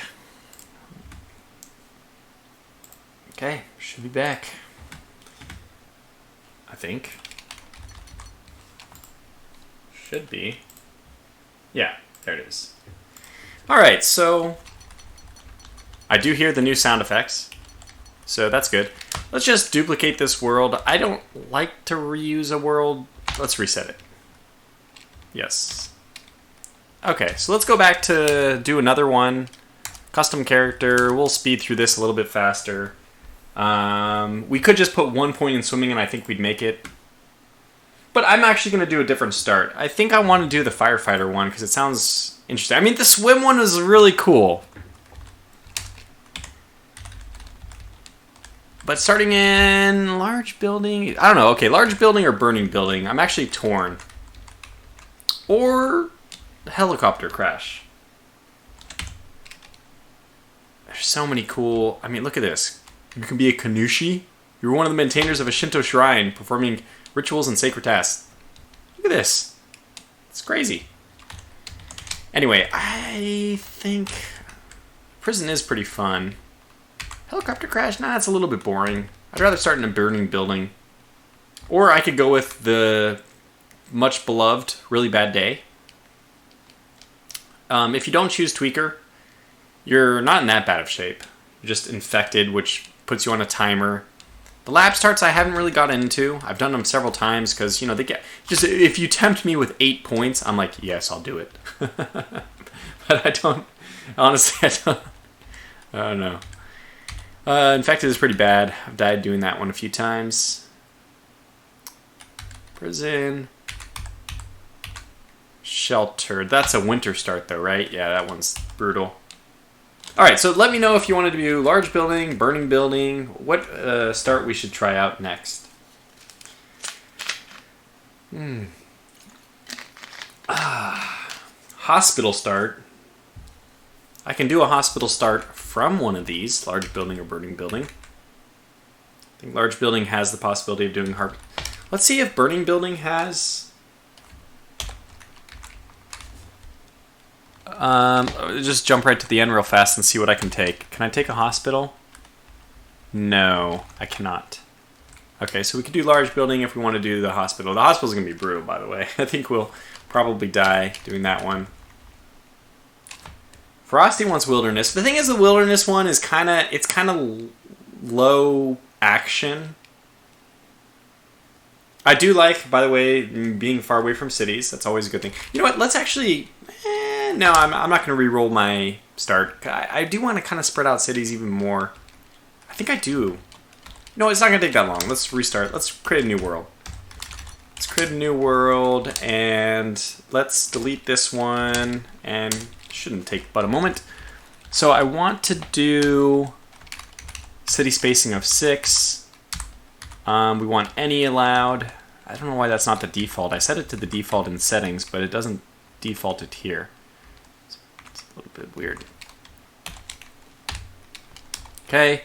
Okay, should be back. I think. Should be. Yeah, there it is. Alright, so I do hear the new sound effects. So that's good. Let's just duplicate this world. I don't like to reuse a world. Let's reset it. Yes. Okay, so let's go back to do another one. Custom character. We'll speed through this a little bit faster. We could just put 1 point in swimming and I think we'd make it. But I'm actually going to do a different start. I think I want to do the firefighter one because it sounds interesting. I mean, the swim one is really cool. But starting in large building... I don't know. Okay, large building or burning building. I'm actually torn. Or helicopter crash. There's so many cool... I mean, look at this. You can be a Kanushi. You're one of the maintainers of a Shinto shrine, performing rituals and sacred tasks. Look at this. It's crazy. Anyway, I think prison is pretty fun. Helicopter crash? Nah, it's a little bit boring. I'd rather start in a burning building. Or I could go with the much beloved Really Bad Day. If you don't choose Tweaker, you're not in that bad of shape. You're just infected, which puts you on a timer. The lab starts I haven't really got into. I've done them several times because, you know, they get... Just if you tempt me with 8 points, I'm like, yes, I'll do it. But I don't... Honestly, I don't know. Infected is pretty bad. I've died doing that one a few times. Prison. Shelter. That's a winter start though, right? Yeah, that one's brutal. Alright, so let me know if you want to do large building, burning building, what start we should try out next. Hospital start. I can do a hospital start from one of these, large building or burning building. I think large building has the possibility of doing hard. Let's see if burning building has... just jump right to the end real fast and see what I can take. Can I take a hospital? No, I cannot. Okay, so we could do large building if we want to do the hospital. The hospital's going to be brutal, by the way. I think we'll probably die doing that one. Frosty wants wilderness. The thing is, the wilderness one is kind of low action. I do like, by the way, being far away from cities. That's always a good thing. You know what? Let's actually... no, I'm not going to re-roll my start. I do want to kind of spread out cities even more. I think I do. No, it's not going to take that long. Let's restart. Let's create a new world. Let's create a new world, and let's delete this one, and it shouldn't take but a moment. So I want to do city spacing of 6. We want any allowed. I don't know why that's not the default. I set it to the default in settings, but it doesn't default it here. It's a little bit weird. Okay,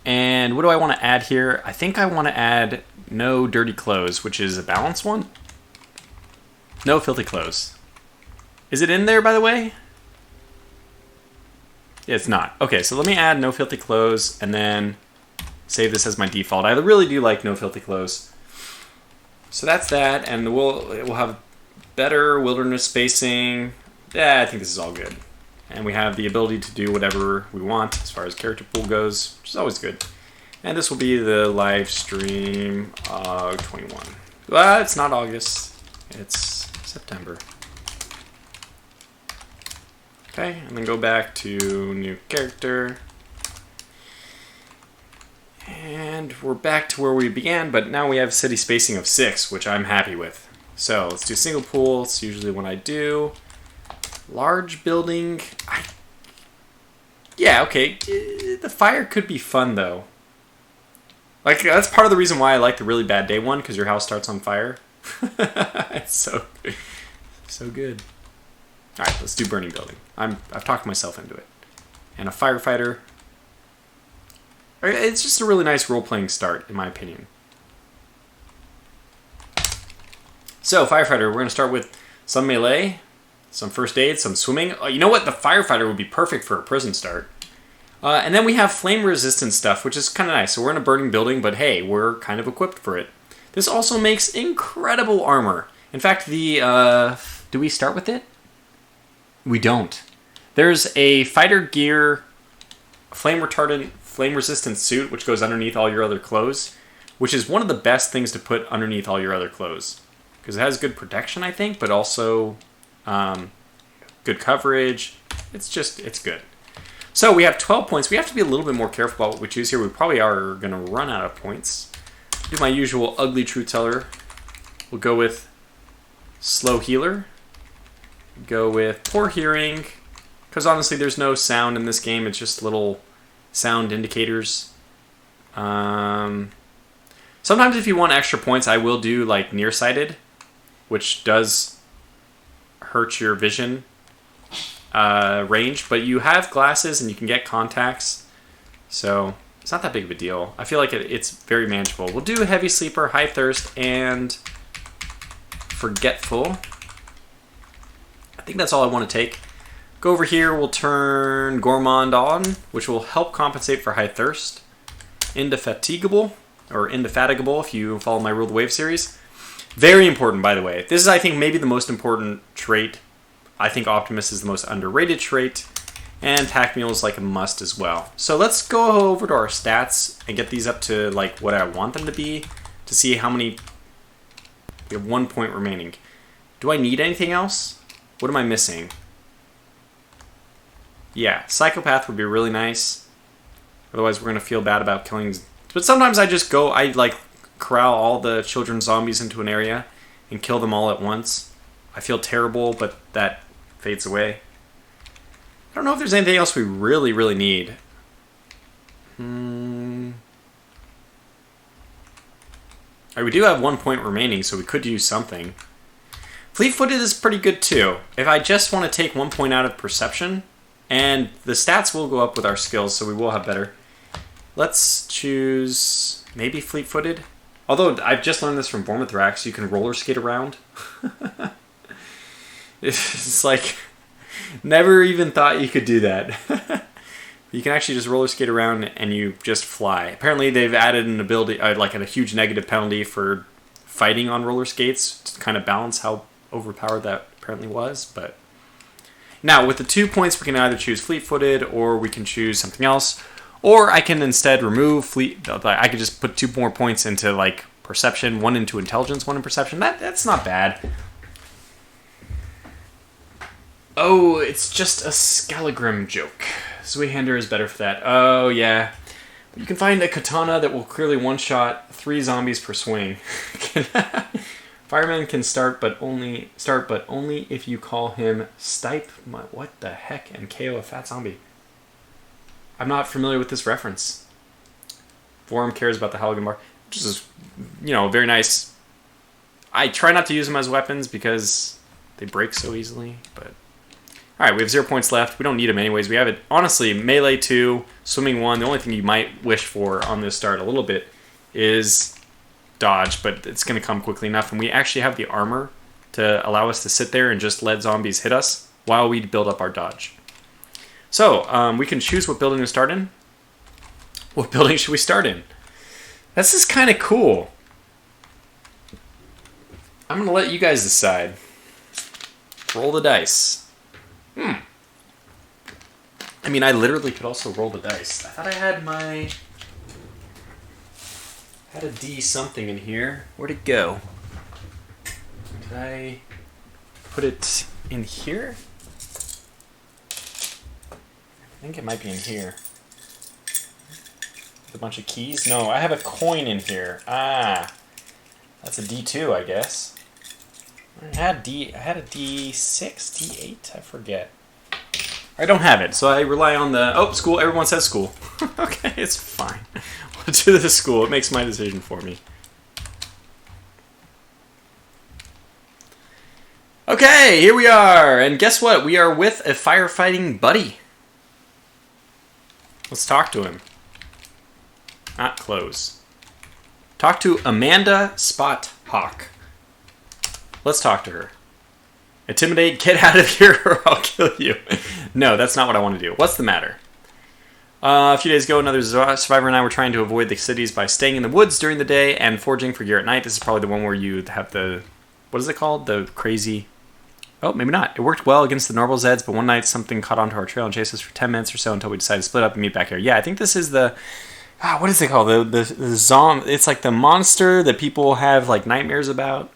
and what do I want to add here? I think I want to add no dirty clothes, which is a balanced one. No filthy clothes. Is it in there, by the way? It's not. Okay, so let me add no filthy clothes, and then save this as my default. I really do like no filthy clothes. So that's that, and we'll have better wilderness spacing. Yeah, I think this is all good. And we have the ability to do whatever we want as far as character pool goes, which is always good. And this will be the live stream 21. Well, it's not August. It's September. Okay, and then go back to new character. And we're back to where we began, but now we have city spacing of 6, which I'm happy with. So let's do single pool. It's usually what I do. Large building. Yeah, okay. The fire could be fun, though. Like, that's part of the reason why I like the Really Bad Day one, because your house starts on fire. It's so good. All right, let's do burning building. I've talked myself into it. And a firefighter. It's just a really nice role-playing start, in my opinion. So, firefighter, we're going to start with some melee, some first aid, some swimming. You know what? The firefighter would be perfect for a prison start. And then we have flame-resistant stuff, which is kind of nice. So we're in a burning building, but hey, we're kind of equipped for it. This also makes incredible armor. In fact, do we start with it? We don't. There's a fighter gear, flame-retardant, flame-resistant suit, which goes underneath all your other clothes, which is one of the best things to put underneath all your other clothes. Because it has good protection, I think, but also good coverage. It's good. So we have 12 points. We have to be a little bit more careful about what we choose here. We probably are going to run out of points. Do my usual ugly truth teller. We'll go with slow healer. Go with poor hearing, because honestly there's no sound in this game. It's just little sound indicators. Sometimes if you want extra points, I will do like nearsighted, which does hurt your vision range, but you have glasses and you can get contacts, so it's not that big of a deal. I feel like it's very manageable. We'll do heavy sleeper, high thirst, and forgetful. I think that's all I want to take. Go over here, we'll turn gourmand on, which will help compensate for high thirst. Indefatigable, or indefatigable if you follow my Rule the Wave series. Very important, by the way. This is, I think, maybe the most important trait. I think Optimus is the most underrated trait, and Pack Mule is like a must as well. So let's go over to our stats and get these up to like what I want them to be to see how many. We have 1 point remaining. Do I need anything else? What am I missing? Yeah, Psychopath would be really nice. Otherwise, we're going to feel bad about killing. But sometimes I like corral all the children zombies into an area and kill them all at once. I feel terrible, but that fades away. I don't know if there's anything else we really, really need. Right, we do have 1 point remaining, so we could use something. Fleet-footed is pretty good too. If I just want to take 1 point out of perception, and the stats will go up with our skills, so we will have better. Let's choose maybe fleet-footed. Although I've just learned this from Vormithrax, you can roller skate around. It's like, never even thought you could do that. You can actually just roller skate around and you just fly. Apparently they've added an ability, like a huge negative penalty for fighting on roller skates to kind of balance how overpowered that apparently was. But now with the 2 points, we can either choose fleet-footed or we can choose something else. Or I can instead remove fleet. I could just put 2 more points into like perception, 1 into intelligence, 1 in perception. That's not bad. Oh, it's just a Scalagrim joke. Zweihander is better for that. Oh yeah, you can find a katana that will clearly one-shot 3 zombies per swing. Fireman can start, but only if you call him Stipe. What the heck? And KO a fat zombie. I'm not familiar with this reference. Vorm cares about the Halligan bar, which is, very nice. I try not to use them as weapons because they break so easily. But all right, we have 0 points left. We don't need them anyways. We have it honestly melee 2, swimming 1. The only thing you might wish for on this start a little bit is dodge, but it's going to come quickly enough. And we actually have the armor to allow us to sit there and just let zombies hit us while we build up our dodge. So, we can choose what building to start in. What building should we start in? This is kind of cool. I'm going to let you guys decide. Roll the dice. I mean, I literally could also roll the dice. I thought I had a D something in here. Where'd it go? Did I put it in here? I think it might be in here. With a bunch of keys? No, I have a coin in here. Ah, that's a D2, I guess. I had a D6, D8, I forget. I don't have it, so I rely on the... school. Everyone says school. Okay, it's fine. We'll do the school. It makes my decision for me. Okay, here we are. And guess what? We are with a firefighting buddy. Let's talk to him. Not close. Talk to Amanda Spot Hawk. Let's talk to her. Intimidate, get out of here or I'll kill you. No, that's not what I want to do. What's the matter? A few days ago, another survivor and I were trying to avoid the cities by staying in the woods during the day and foraging for gear at night. This is probably the one where you have the... What is it called? The crazy... Oh, maybe not. It worked well against the normal Zeds, but one night something caught onto our trail and chased us for 10 minutes or so until we decided to split up and meet back here. Yeah, I think this is the... what is it called? The zombie... It's like the monster that people have like nightmares about.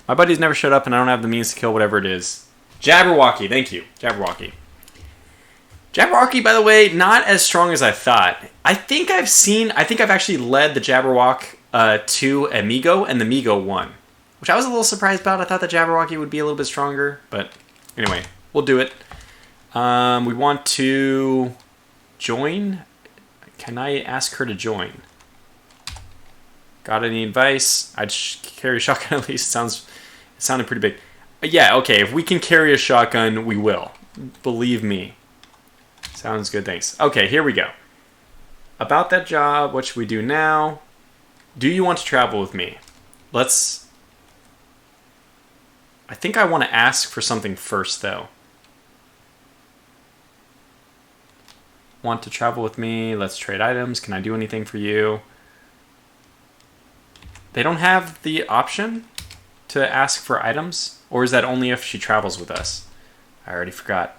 My buddies never showed up and I don't have the means to kill whatever it is. Jabberwocky, thank you. Jabberwocky. Jabberwocky, by the way, not as strong as I thought. I think I've actually led the Jabberwock to a Migo, and the Migo won. which I was a little surprised about. I thought the Jabberwocky would be a little bit stronger, but anyway, we'll do it. We want to join. Can I ask her to join? Got any advice? I'd carry a shotgun at least. It sounded pretty big. Yeah, okay, if we can carry a shotgun, we will. Believe me. Sounds good, thanks. Okay, here we go. About that job, what should we do now? Do you want to travel with me? I think I want to ask for something first, though. Want to travel with me? Let's trade items. Can I do anything for you? They don't have the option to ask for items? Or is that only if she travels with us? I already forgot.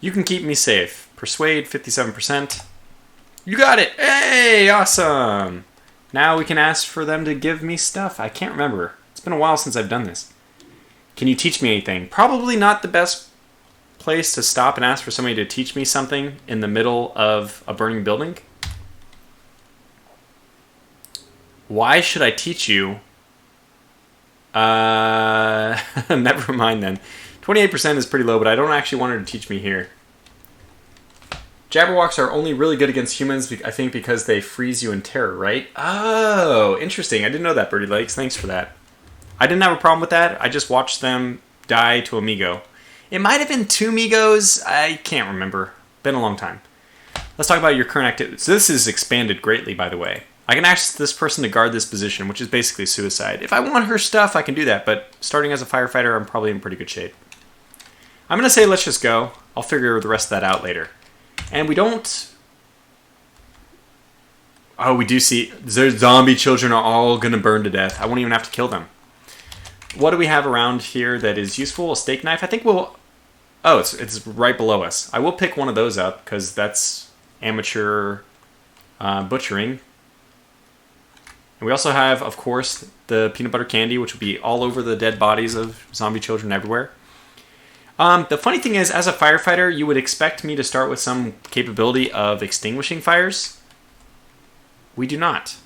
You can keep me safe. Persuade, 57%. You got it! Hey, awesome! Now we can ask for them to give me stuff. I can't remember. It's been a while since I've done this. Can you teach me anything? Probably not the best place to stop and ask for somebody to teach me something in the middle of a burning building. Why should I teach you? Never mind then. 28% is pretty low, but I don't actually want her to teach me here. Jabberwocks are only really good against humans, I think, because they freeze you in terror, right? Oh, interesting. I didn't know that, Birdie Lakes. Thanks for that. I didn't have a problem with that. I just watched them die to a Migo. It might have been 2 Migos. I can't remember. Been a long time. Let's talk about your current activity. So this is expanded greatly, by the way. I can ask this person to guard this position, which is basically suicide. If I want her stuff, I can do that, but starting as a firefighter, I'm probably in pretty good shape. I'm going to say let's just go. I'll figure the rest of that out later. And we don't... Oh, we do see... The zombie children are all going to burn to death. I won't even have to kill them. What do we have around here that is useful? A steak knife? I think we'll... Oh, it's right below us. I will pick one of those up, because that's amateur butchering. And we also have, of course, the peanut butter candy, which will be all over the dead bodies of zombie children everywhere. The funny thing is, as a firefighter, you would expect me to start with some capability of extinguishing fires. We do not.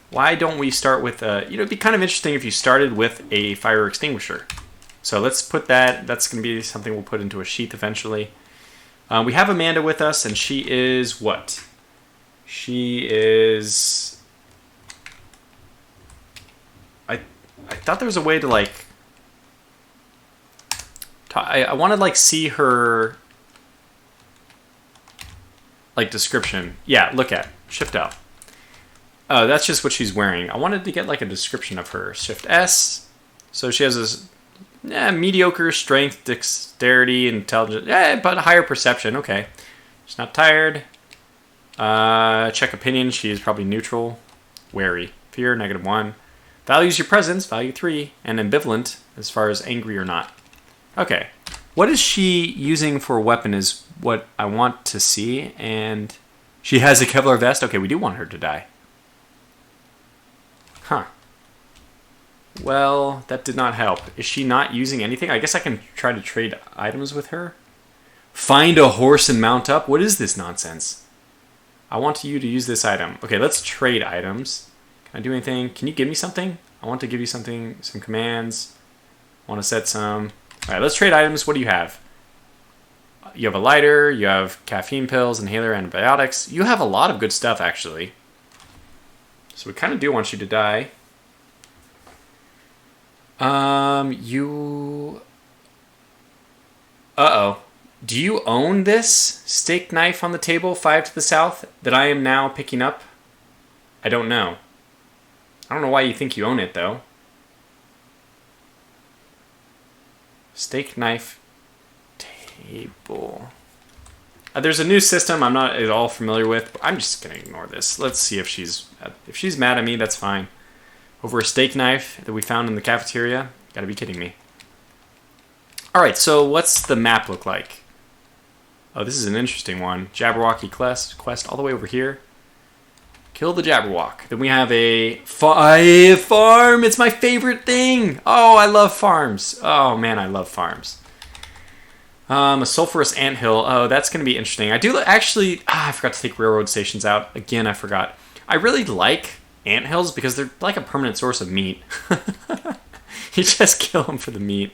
Why don't we start with it'd be kind of interesting if you started with a fire extinguisher. So let's put that. That's going to be something we'll put into a sheath eventually. We have Amanda with us, and she is what? She is... I thought there was a way to, like... I want to, like, see her... like, description. Yeah, look at. Shift L. Oh, that's just what she's wearing. I wanted to get, like, a description of her. Shift S. So she has this mediocre strength, dexterity, intelligence. But higher perception. Okay. She's not tired. Check opinion. She is probably neutral. Wary. Fear, -1. Values your presence, value 3. And ambivalent, as far as angry or not. Okay. What is she using for a weapon is what I want to see. And she has a Kevlar vest. Okay, we do want her to die. Huh. Well, that did not help. Is she not using anything? I guess I can try to trade items with her. Find a horse and mount up? What is this nonsense? I want you to use this item. Okay, let's trade items. Can I do anything? Can you give me something? I want to give you something, some commands. I want to set some... Alright, let's trade items. What do you have? You have a lighter, you have caffeine pills, inhaler, antibiotics. You have a lot of good stuff, actually. So we kind of do want you to die. You... Uh-oh. Do you own this steak knife on the table, 5 to the south, that I am now picking up? I don't know. I don't know why you think you own it, though. Steak knife table. There's a new system I'm not at all familiar with, but I'm just going to ignore this. Let's see if she's mad at me, that's fine. Over a steak knife that we found in the cafeteria? Gotta be kidding me. Alright, so what's the map look like? Oh, this is an interesting one. Jabberwocky quest all the way over here. Kill the Jabberwock. Then we have a farm. It's my favorite thing. Oh, I love farms. Oh, man, I love farms. A sulfurous anthill. Oh, that's going to be interesting. I do actually... I forgot to take railroad stations out. Again, I forgot. I really like anthills because they're like a permanent source of meat. You just kill them for the meat.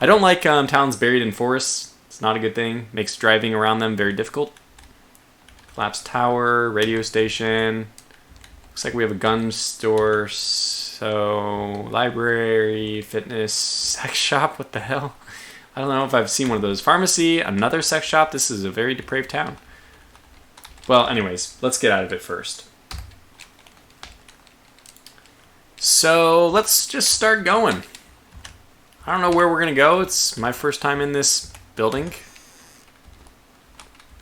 I don't like towns buried in forests. It's not a good thing. Makes driving around them very difficult. Collapsed tower, radio station. Looks like we have a gun store. So, library, fitness, sex shop. What the hell? I don't know if I've seen one of those. Pharmacy, another sex shop. This is a very depraved town. Well, anyways, let's get out of it first. So, let's just start going. I don't know where we're going to go. It's my first time in this building.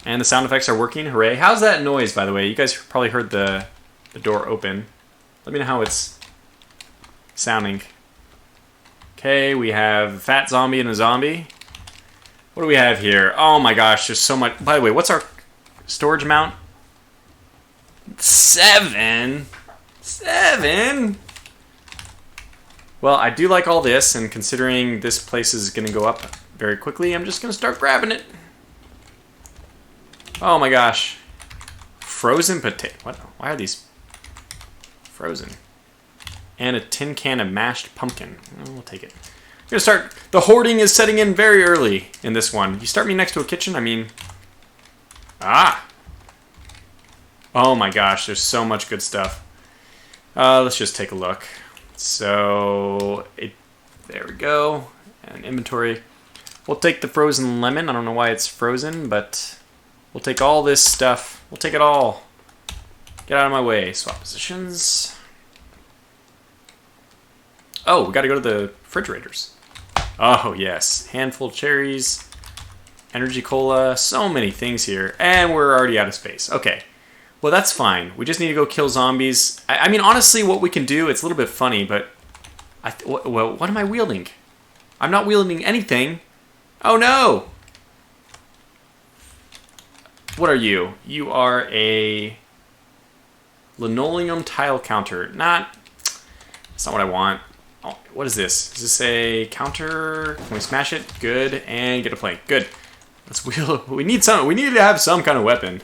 And the sound effects are working. Hooray. How's that noise, by the way? You guys probably heard the door open. Let me know how it's sounding. Okay, we have a fat zombie and a zombie. What do we have here? Oh my gosh, there's so much. By the way, what's our storage amount? 7? 7? Well, I do like all this, and considering this place is going to go up very quickly, I'm just going to start grabbing it. Oh my gosh. Frozen potato. What? Why are these frozen? And a tin can of mashed pumpkin. Oh, we'll take it. I'm going to start. The hoarding is setting in very early in this one. You start me next to a kitchen, I mean. Ah! Oh my gosh, there's so much good stuff. Let's just take a look. So, there we go. And inventory. We'll take the frozen lemon. I don't know why it's frozen, but we'll take all this stuff. We'll take it all. Get out of my way. Swap positions. Oh, we got to go to the refrigerators. Oh, yes. Handful of cherries. Energy cola. So many things here. And we're already out of space. Okay. Well, that's fine. We just need to go kill zombies. I mean, honestly, what we can do, it's a little bit funny, but... Well, what am I wielding? I'm not wielding anything. Oh, no! What are you? You are a linoleum tile counter. That's not what I want. Oh, what is this? Is this a counter? Can we smash it? Good. And get a plank. Good. Let's wheel. We need to have some kind of weapon.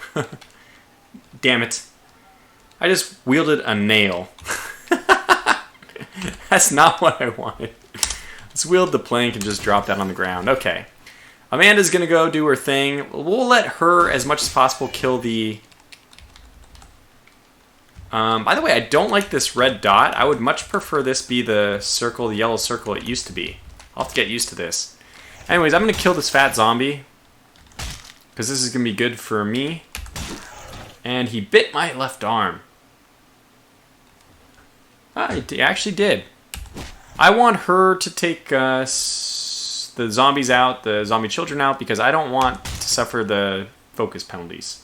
Damn it. I just wielded a nail. That's not what I wanted. Let's wield the plank and just drop that on the ground. Okay. Amanda's going to go do her thing. We'll let her, as much as possible, kill the... by the way, I don't like this red dot. I would much prefer this be the circle, the yellow circle it used to be. I'll have to get used to this. Anyways, I'm going to kill this fat zombie. Because this is going to be good for me. And he bit my left arm. He actually did. I want her to take the zombies out, the zombie children out, because I don't want to suffer the focus penalties.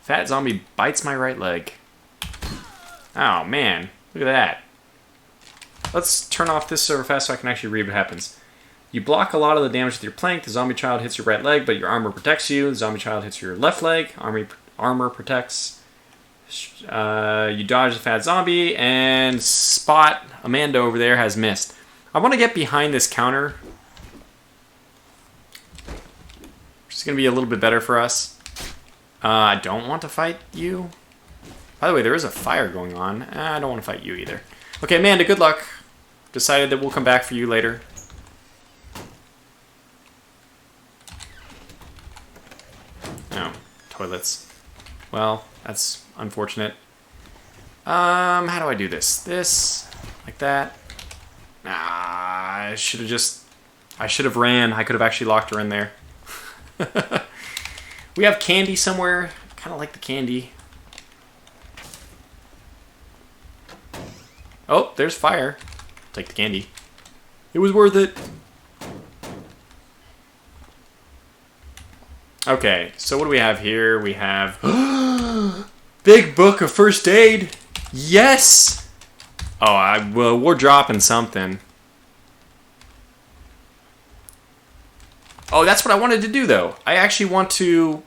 Fat zombie bites my right leg. Oh, man. Look at that. Let's turn off this server fast so I can actually read what happens. You block a lot of the damage with your plank. The zombie child hits your right leg, but your armor protects you. The zombie child hits your left leg. Armor protects. You dodge the fat zombie, and Spot, Amanda over there, has missed. I want to get behind this counter. Which is going to be a little bit better for us. I don't want to fight you. By the way, there is a fire going on. I don't want to fight you either. Okay, Amanda, good luck. Decided that we'll come back for you later. Oh, toilets. Well, that's unfortunate. How do I do this? This, like that. I should have ran. I could have actually locked her in there. We have candy somewhere. Kind of like the candy. Oh, there's fire. Take the candy. It was worth it. Okay, so what do we have here? We have... Big book of first aid! Yes! Oh, well, we're dropping something. Oh, that's what I wanted to do, though. I actually want to...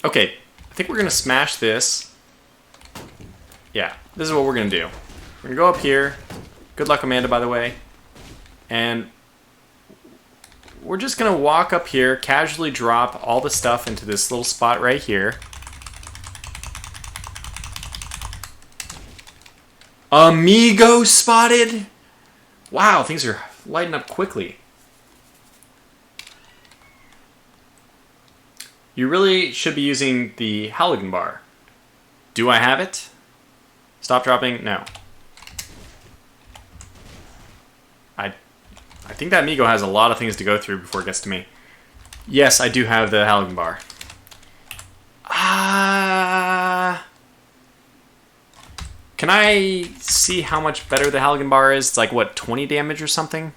Okay, I think we're going to smash this. Yeah, this is what we're going to do. We're going to go up here. Good luck, Amanda, by the way. And we're just going to walk up here, casually drop all the stuff into this little spot right here. Amigo spotted? Wow, things are lighting up quickly. You really should be using the Halogen bar. Do I have it? Stop dropping? No. I think that Amigo has a lot of things to go through before it gets to me. Yes, I do have the Halogen bar. Can I see how much better the Halogen bar is? It's like, what, 20 damage or something?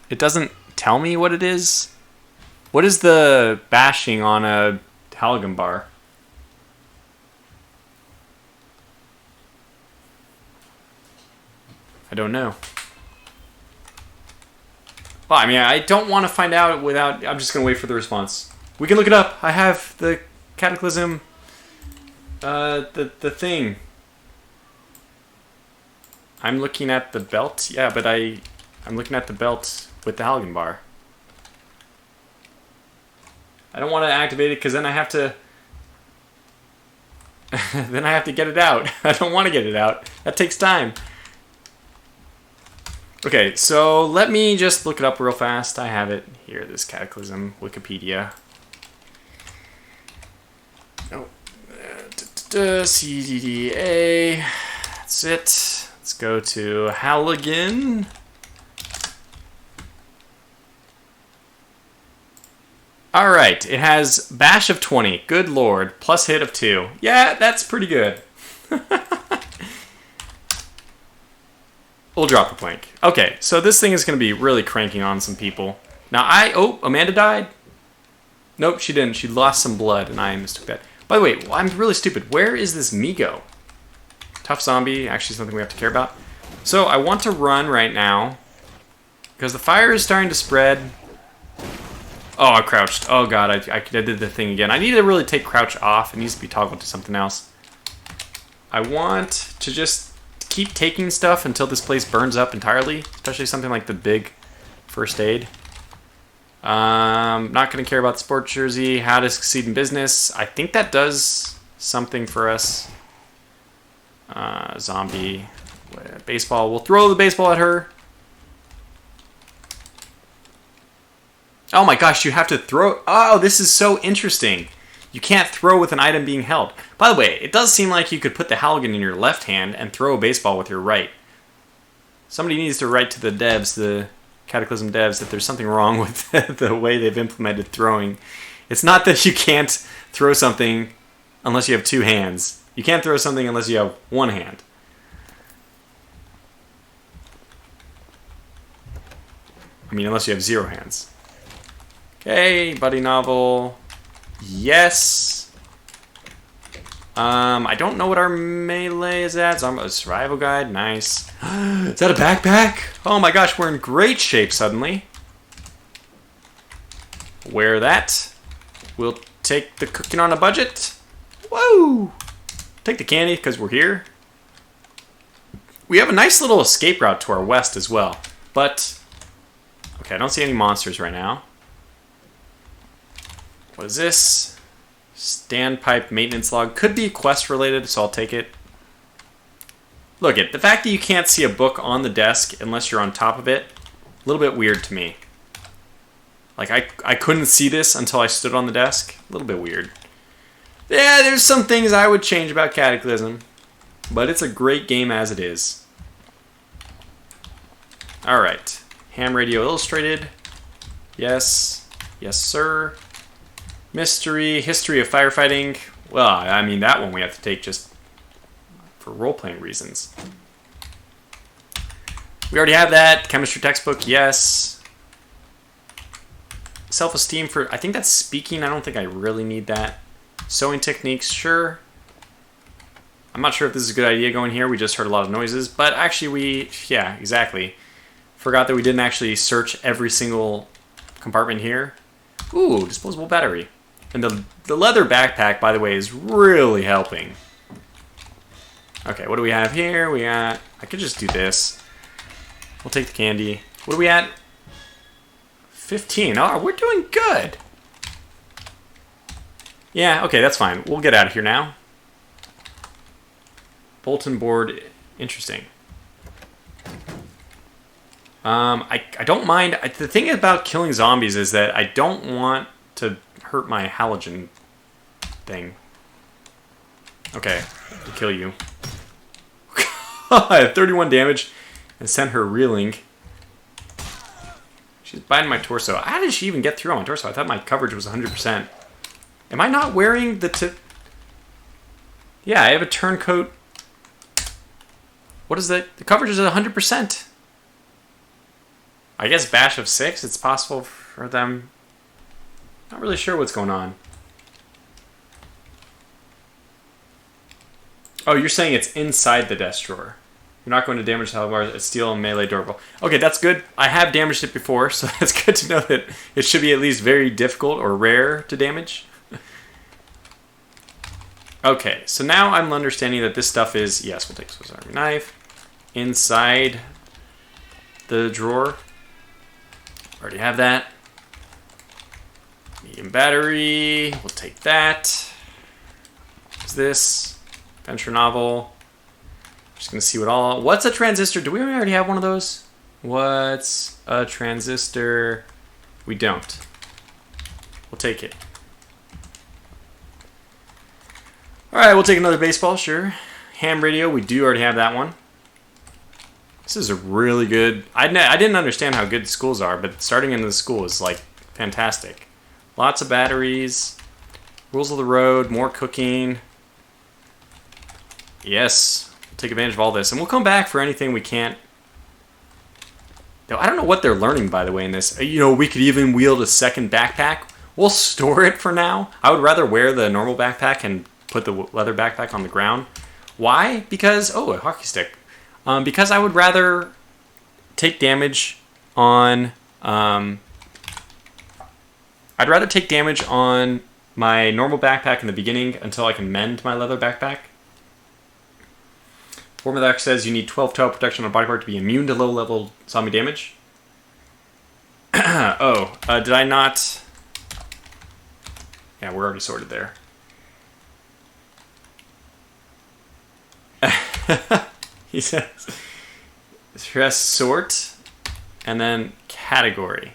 It doesn't tell me what it is. What is the bashing on a Halogen bar? I don't know. Well, I mean, I don't want to find out without... I'm just going to wait for the response. We can look it up. I have the Cataclysm... the thing. I'm looking at the belt. Yeah, but I'm looking at the belt with the Halogen bar. I don't want to activate it because then I have to... then I have to get it out. I don't want to get it out. That takes time. Okay, so let me just look it up real fast. I have it here, this Cataclysm Wikipedia. Oh, CDDA. That's it. Let's go to Halogen. All right, it has bash of 20. Good lord, plus hit of 2. Yeah, that's pretty good. We'll drop a plank. Okay, so this thing is going to be really cranking on some people. Now oh, Amanda died? Nope, she didn't. She lost some blood, and I mistook that. By the way, I'm really stupid. Where is this Migo? Tough zombie, actually something we have to care about. So I want to run right now, because the fire is starting to spread. Oh, I crouched. Oh god, I did the thing again. I need to really take crouch off. It needs to be toggled to something else. I want to just keep taking stuff until this place burns up entirely, especially something like the big first aid. Not going to care about the sports jersey. How to succeed in business. I think that does something for us. Zombie. Baseball. We'll throw the baseball at her. Oh my gosh, you have to throw... Oh, this is so interesting. You can't throw with an item being held. By the way, it does seem like you could put the Halogen in your left hand and throw a baseball with your right. Somebody needs to write to the devs, the Cataclysm devs, that there's something wrong with the way they've implemented throwing. It's not that you can't throw something unless you have two hands. You can't throw something unless you have one hand. I mean, unless you have 0 hands. Okay, buddy novel. Yes. I don't know what our melee is at. A survival guide. Nice. Is that a backpack? Oh my gosh, we're in great shape suddenly. Wear that. We'll take the cooking on a budget. Whoa! Take the candy because we're here. We have a nice little escape route to our west as well. But, okay, I don't see any monsters right now. What is this? Standpipe maintenance log. Could be quest related, so I'll take it. Look, the fact that you can't see a book on the desk unless you're on top of it, a little bit weird to me. Like, I couldn't see this until I stood on the desk. A little bit weird. Yeah, there's some things I would change about Cataclysm, but it's a great game as it is. Alright. Ham Radio Illustrated. Yes. Yes, sir. Mystery, history of firefighting. Well, I mean, that one we have to take just for role-playing reasons. We already have that. Chemistry textbook, yes. Self-esteem for... I think that's speaking. I don't think I really need that. Sewing techniques, sure. I'm not sure if this is a good idea going here. We just heard a lot of noises. But actually yeah, exactly. Forgot that we didn't actually search every single compartment here. Ooh, disposable battery. And the leather backpack, by the way, is really helping. Okay, what do we have here? I could just do this. We'll take the candy. What are we at? 15. Oh, we're doing good. Yeah, okay, that's fine. We'll get out of here now. Bulletin board, interesting. I don't mind. The thing about killing zombies is that I don't want to hurt my halogen thing. Okay, to kill you. I have 31 damage and sent her reeling. She's biting my torso. How did she even get through on my torso? I thought my coverage was 100%. Am I not wearing the Yeah, I have a turncoat. What is that? The coverage is at 100%. I guess bash of 6, it's possible for them. Not really sure what's going on. Oh, you're saying it's inside the desk drawer. You're not going to damage the bars. It's steel and melee durable. Okay, that's good. I have damaged it before, so that's good to know that it should be at least very difficult or rare to damage. Okay, so now I'm understanding that this stuff is, yes, we'll take Swiss Army knife, inside the drawer. Already have that. Medium battery, we'll take that. What's this? Adventure novel. Just gonna see what's a transistor? Do we already have one of those? What's a transistor? We don't. We'll take it. Alright, we'll take another baseball, sure. Ham radio, we do already have that one. This is a really good... I didn't understand how good schools are, but starting in the school is, like, fantastic. Lots of batteries. Rules of the road, more cooking. Yes, we'll take advantage of all this. And we'll come back for anything we can't... I don't know what they're learning, by the way, in this. You know, we could even wield a second backpack. We'll store it for now. I would rather wear the normal backpack and put the leather backpack on the ground. Why? Because... Oh, a hockey stick. Because I would rather take damage on... I'd rather take damage on my normal backpack in the beginning until I can mend my leather backpack. Formula says you need 12 total protection on a body part to be immune to low-level zombie damage. Did I not... Yeah, we're already sorted there. He says, press sort, and then category.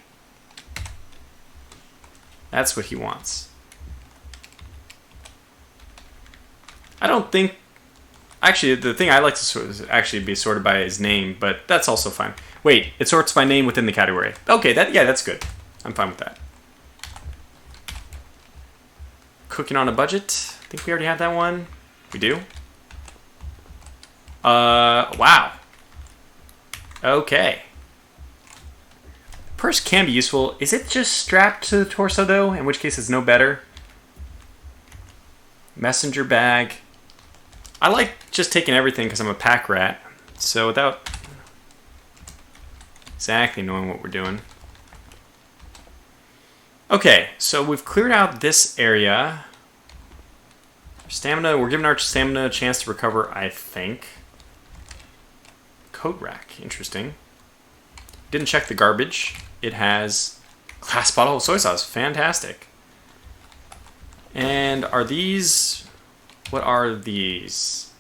That's what he wants. I don't think... Actually, the thing I like to sort is actually be sorted by his name, but that's also fine. Wait, it sorts by name within the category. Okay, that's good. I'm fine with that. Cooking on a budget. I think we already have that one. We do? Wow. Okay. Purse can be useful. Is it just strapped to the torso, though? In which case it's no better. Messenger bag. I like just taking everything because I'm a pack rat. So without exactly knowing what we're doing. Okay, so we've cleared out this area. Stamina, we're giving our stamina a chance to recover, I think. Coat rack, interesting. Didn't check the garbage. It has glass bottle of soy sauce, fantastic. And are these... What are these?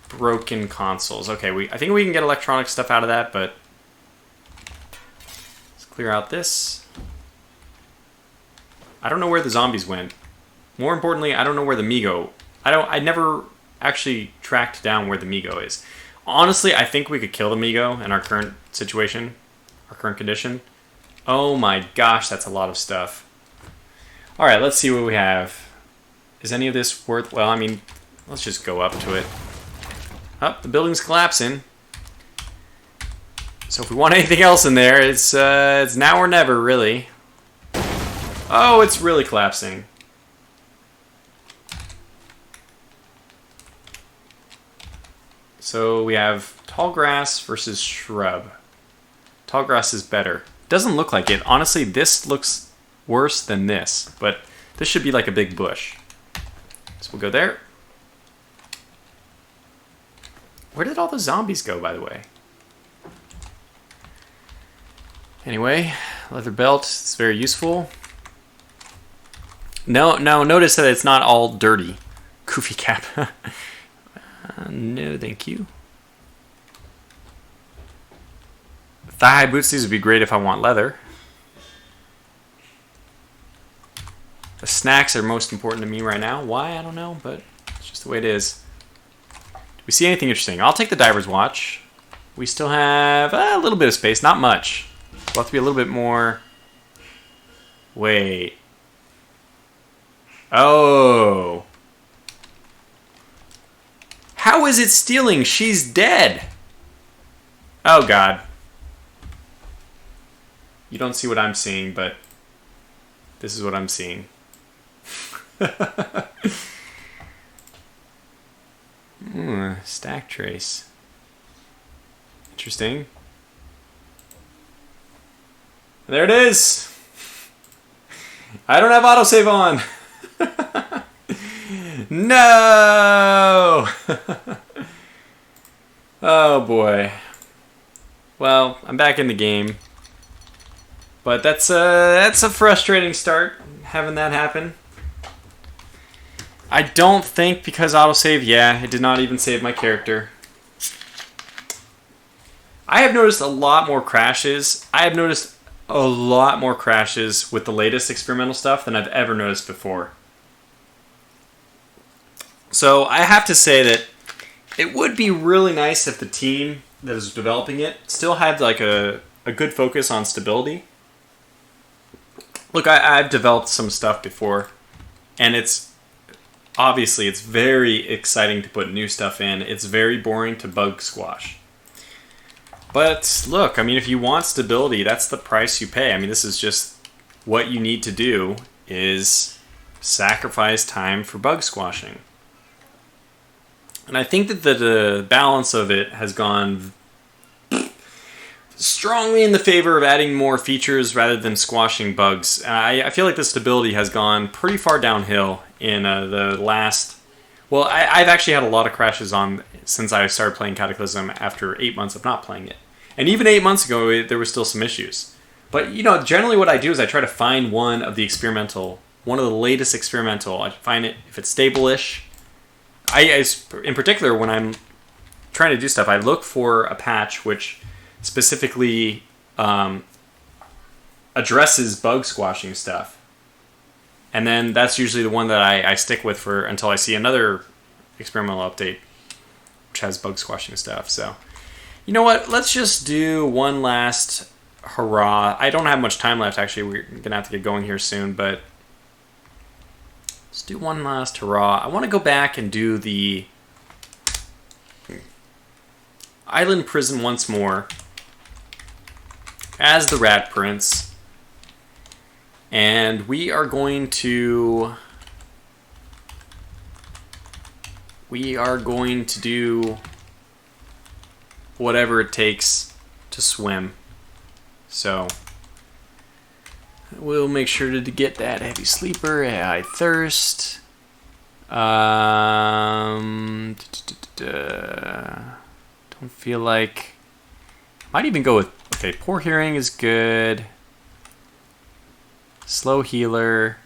Broken consoles. Okay, I think we can get electronic stuff out of that, but let's clear out this. I don't know where the zombies went. More importantly, I don't know where the Migo... I never actually tracked down where the Migo is. Honestly, I think we could kill the Migo in our current situation, our current condition. Oh my gosh, that's a lot of stuff. All right, let's see what we have. Is any of this worth... Well, I mean, let's just go up to it. Oh, the building's collapsing. So if we want anything else in there, it's now or never, really. Oh, it's really collapsing. So we have tall grass versus shrub. Tall grass is better. Doesn't look like it. Honestly, this looks worse than this, but this should be like a big bush. So we'll go there. Where did all the zombies go, by the way? Anyway, leather belt is very useful. No, notice that it's not all dirty. Goofy cap. No, thank you. Thigh-high boots, these would be great if I want leather. The snacks are most important to me right now. Why? I don't know, but it's just the way it is. Do we see anything interesting? I'll take the diver's watch. We still have a little bit of space, not much. We'll have to be a little bit more... Wait. Oh. How is it stealing? She's dead. Oh, God. You don't see what I'm seeing, but this is what I'm seeing. Stack trace. Interesting. There it is. I don't have autosave on. No. Oh boy. Well, I'm back in the game. But that's a frustrating start, having that happen. I don't think because autosave, yeah, it did not even save my character. I have noticed a lot more crashes. I have noticed a lot more crashes with the latest experimental stuff than I've ever noticed before. So I have to say that it would be really nice if the team that is developing it still had like a good focus on stability. Look, I've developed some stuff before, and it's very exciting to put new stuff in. It's very boring to bug squash. But look, I mean, if you want stability, that's the price you pay. I mean, this is just what you need to do is sacrifice time for bug squashing. And I think that the balance of it has gone strongly in the favor of adding more features rather than squashing bugs. I feel like the stability has gone pretty far downhill in the last... Well, I've actually had a lot of crashes on since I started playing Cataclysm after 8 months of not playing it. And even 8 months ago, there were still some issues. But, you know, generally what I do is I try to find one of the latest experimental. I find it, if it's stable-ish. In particular, when I'm trying to do stuff, I look for a patch which specifically addresses bug squashing stuff. And then that's usually the one that I stick with for until I see another experimental update which has bug squashing stuff. So, you know what? Let's just do one last hurrah. I don't have much time left, actually. We're going to have to get going here soon, but let's do one last hurrah. I want to go back and do the Island Prison once more as the Rat Prince. And we are going to do whatever it takes to swim. So we'll make sure to get that heavy sleeper, high thirst. Don't feel like... Might even go with... Okay, poor hearing is good. Slow healer.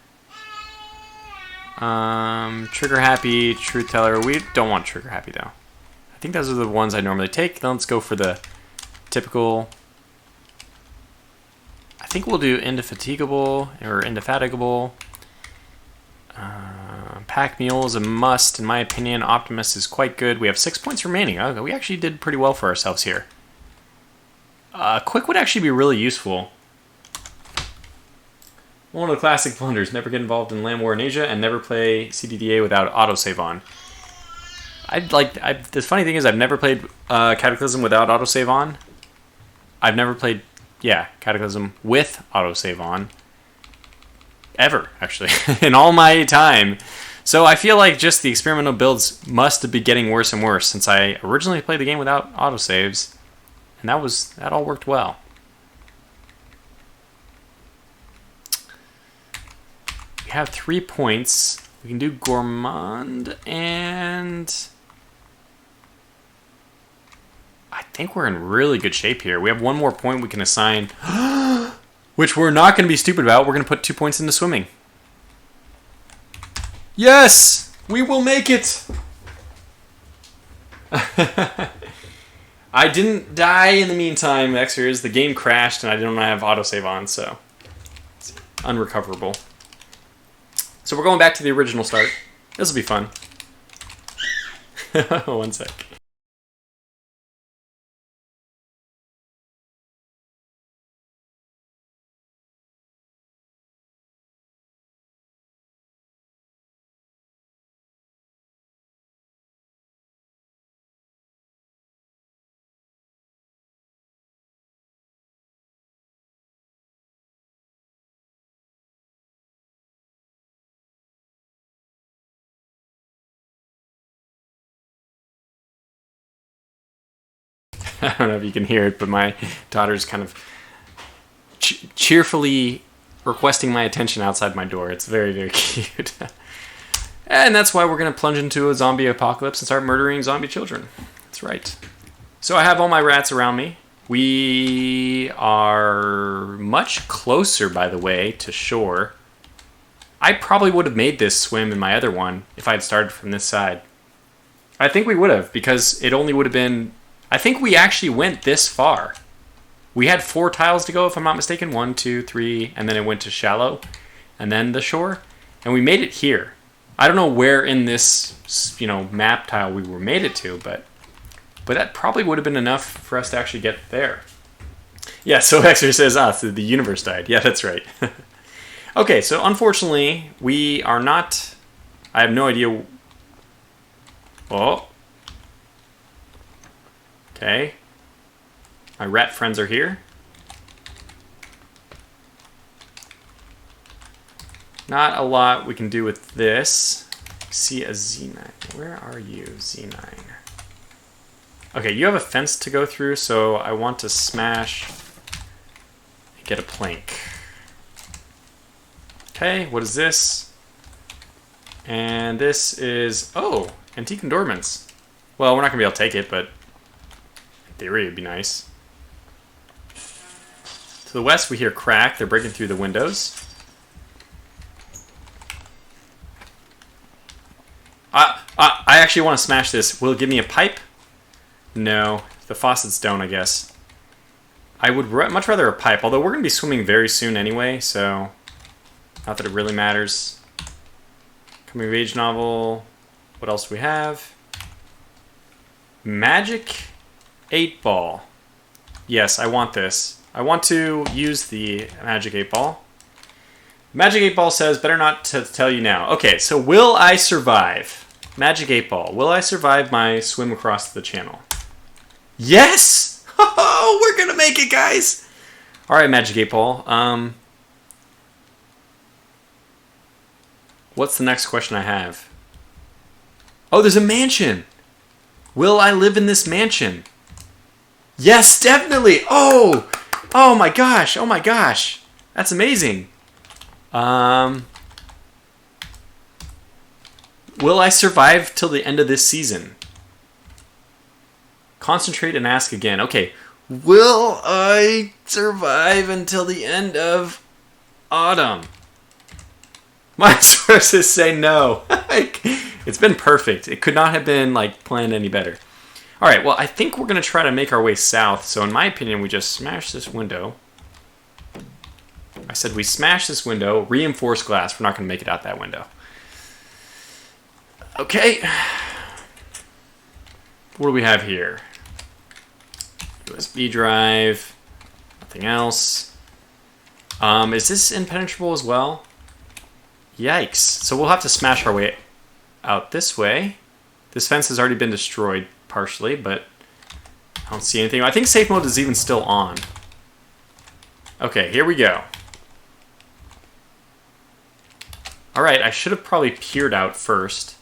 Trigger happy, truth teller. We don't want trigger happy though. I think those are the ones I normally take. Then let's go for the typical. I think we'll do indefatigable or indefatigable. Pack mule is a must in my opinion. Optimus is quite good. We have 6 points remaining. Okay, we actually did pretty well for ourselves here. Quick would actually be really useful. One of the classic blunders, never get involved in land war in Asia and never play CDDA without autosave on. The funny thing is I've never played Cataclysm without autosave on. I've never played, Cataclysm with autosave on. Ever, actually, in all my time. So I feel like just the experimental builds must be getting worse and worse since I originally played the game without autosaves. And that all worked well. We have 3 points. We can do Gourmand, and I think we're in really good shape here. We have 1 more point we can assign, which we're not going to be stupid about. We're going to put 2 points into swimming. Yes! We will make it! I didn't die in the meantime, Xers. The game crashed and I don't have autosave on, so it's unrecoverable. So we're going back to the original start. This will be fun. One sec. I don't know if you can hear it, but my daughter's kind of cheerfully requesting my attention outside my door. It's very, very cute. And that's why we're going to plunge into a zombie apocalypse and start murdering zombie children. That's right. So I have all my rats around me. We are much closer, by the way, to shore. I probably would have made this swim in my other one if I had started from this side. I think we would have, because it only would have been... I think we actually went this far. We had 4 tiles to go, if I'm not mistaken. 1, 2, 3, and then it went to shallow, and then the shore. And we made it here. I don't know where in this, map tile we were made it to, but that probably would have been enough for us to actually get there. Yeah, so Hexer says, so the universe died. Yeah, that's right. Okay, so unfortunately, we are not... I have no idea... Oh. Okay. My rat friends are here. Not a lot we can do with this. See a Z9. Where are you, Z9? Okay, you have a fence to go through, so I want to smash and get a plank. Okay, what is this? And this is... Oh, antique endorments. Well, we're not going to be able to take it, but in theory it'd be nice. To the west, we hear crack. They're breaking through the windows. I actually want to smash this. Will it give me a pipe? No. The faucets don't, I guess. I would much rather a pipe, although we're going to be swimming very soon anyway, so not that it really matters. Coming of age novel. What else do we have? Magic 8-ball. Yes, I want this. I want to use the Magic 8-ball. Magic 8-ball says, better not to tell you now. Okay, so will I survive? Magic 8-ball. Will I survive my swim across the channel? Yes! Oh, we're gonna make it, guys! Alright, Magic 8-ball. What's the next question I have? Oh, there's a mansion! Will I live in this mansion? Yes, definitely! Oh! Oh my gosh! Oh my gosh! That's amazing! Will I survive till the end of this season? Concentrate and ask again. Okay. Will I survive until the end of autumn? My sources say no. It's been perfect. It could not have been planned any better. All right. Well, I think we're going to try to make our way south. So in my opinion, we just smash this window. I said we smash this window, reinforced glass. We're not going to make it out that window. Okay. What do we have here? USB drive. Nothing else. Is this impenetrable as well? Yikes. So we'll have to smash our way out this way. This fence has already been destroyed partially, but I don't see anything. I think safe mode is even still on. Okay, here we go. Alright, I should have probably peered out first.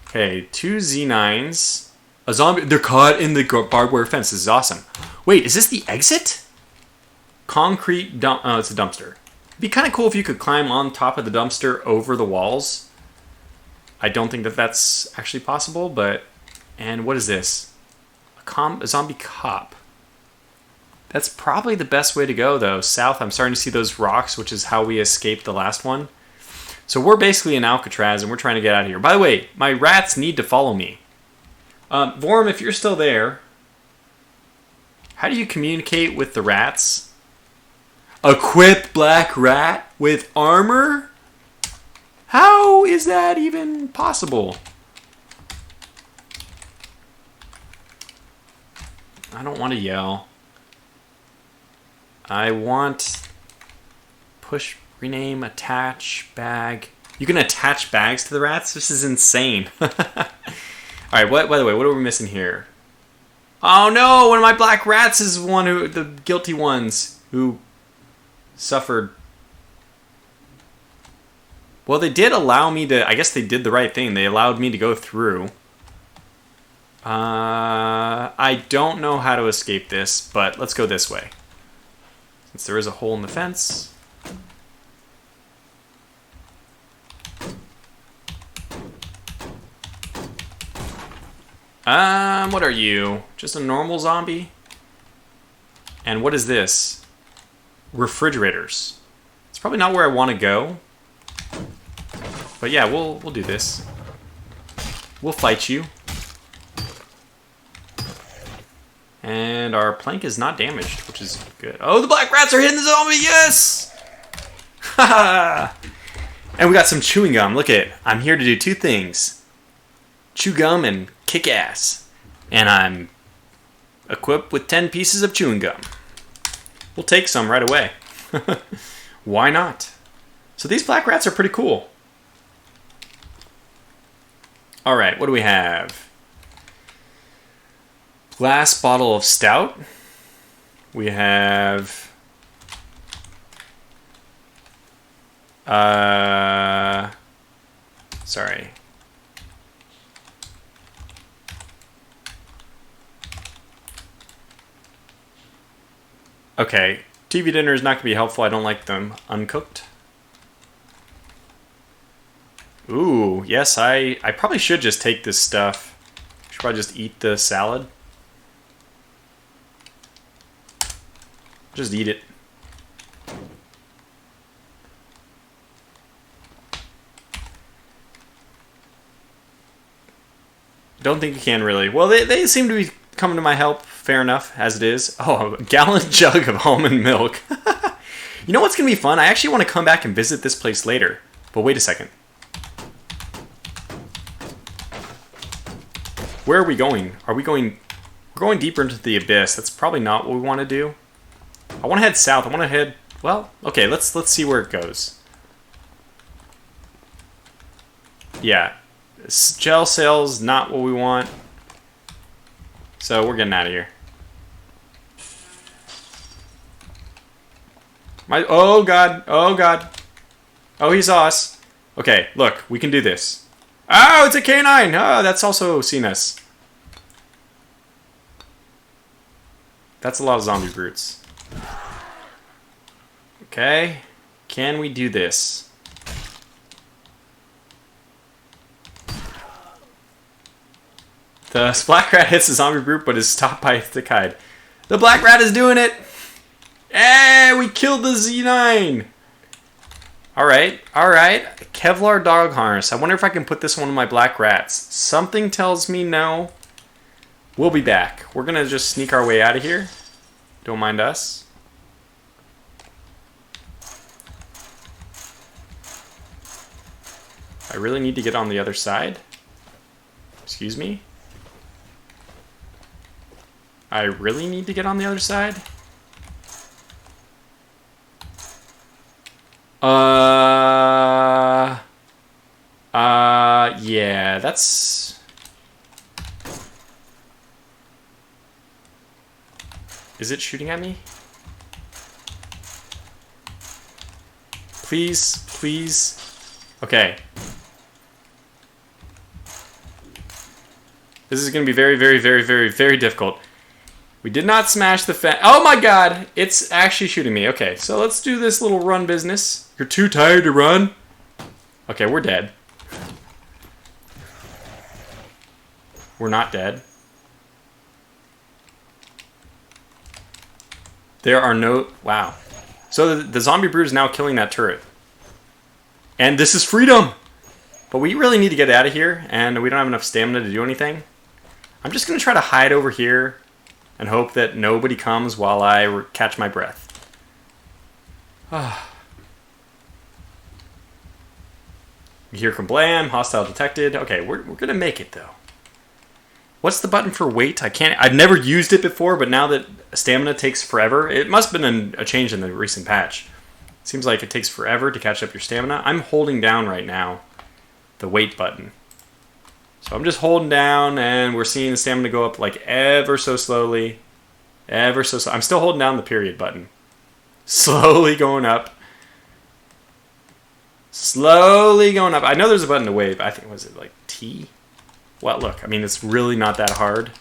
Okay, 2 Z9s. A zombie. They're caught in the barbed wire fence. This is awesome. Wait, is this the exit? Concrete dump. Oh, it's a dumpster. It'd be kind of cool if you could climb on top of the dumpster over the walls. I don't think that that's actually possible, but... And what is this? A zombie cop. That's probably the best way to go, though. South, I'm starting to see those rocks, which is how we escaped the last one. So we're basically in Alcatraz, and we're trying to get out of here. By the way, my rats need to follow me. Vorm, if you're still there, how do you communicate with the rats? Equip black rat with armor? How is that even possible? I don't want to yell. I want push, rename, attach, bag. You can attach bags to the rats? This is insane. Alright, by the way, what are we missing here? Oh no, one of my black rats is one who, the guilty ones who suffered. Well, they did allow me to, I guess they did the right thing. They allowed me to go through. I don't know how to escape this, but let's go this way. Since there is a hole in the fence. What are you? Just a normal zombie? And what is this? Refrigerators. It's probably not where I want to go. But yeah, we'll do this. We'll fight you. And our plank is not damaged, which is good. Oh, the black rats are hitting the zombie! Yes! Haha! And we got some chewing gum. Look at it. I'm here to do two things. Chew gum and kick ass. And I'm equipped with 10 pieces of chewing gum. We'll take some right away. Why not? So these black rats are pretty cool. Alright, what do we have? Glass bottle of stout. We have... Sorry. Okay, TV dinner is not going to be helpful. I don't like them uncooked. Ooh, yes, I probably should just take this stuff. Should probably just eat the salad. Just eat it. Don't think you can really. Well, they seem to be coming to my help. Fair enough, as it is. Oh, a gallon jug of almond milk. You know what's going to be fun? I actually want to come back and visit this place later. But wait a second. Where are we going? Are we going... We're going deeper into the abyss. That's probably not what we want to do. I want to head south. I want to head... Well, okay, let's see where it goes. Yeah. Gel sales, not what we want. So we're getting out of here. Oh god, oh god. Oh, he saw us. Okay, look, we can do this. Oh, it's a canine! Oh, that's also seen us. That's a lot of zombie brutes. Okay, can we do this? The black rat hits the zombie brute, but is stopped by a thick hide. The black rat is doing it! Hey, we killed the Z9! Alright, alright. Kevlar dog harness. I wonder if I can put this on one of my black rats. Something tells me no. We'll be back. We're gonna just sneak our way out of here. Don't mind us. I really need to get on the other side. Excuse me? I really need to get on the other side? Yeah, that's... Is it shooting at me? Please, please. Okay. This is going to be very, very, very, very, very difficult. We did not smash the fence. Oh my god! It's actually shooting me. Okay, so let's do this little run business. You're too tired to run? Okay, we're dead. We're not dead. There are no... Wow. So the zombie brood is now killing that turret. And this is freedom! But we really need to get out of here, and we don't have enough stamina to do anything. I'm just going to try to hide over here and hope that nobody comes while I catch my breath. You hear kablam, hostile detected. Okay, we're going to make it, though. What's the button for wait? I've never used it before, but now that stamina takes forever, it must have been a change in the recent patch. Seems like it takes forever to catch up your stamina. I'm holding down right now the wait button. So I'm just holding down, and we're seeing the stamina go up like ever so slowly. Ever so slowly. I'm still holding down the period button. Slowly going up. Slowly going up. I know there's a button to wave. I think, was it like T? Well, look, I mean, it's really not that hard.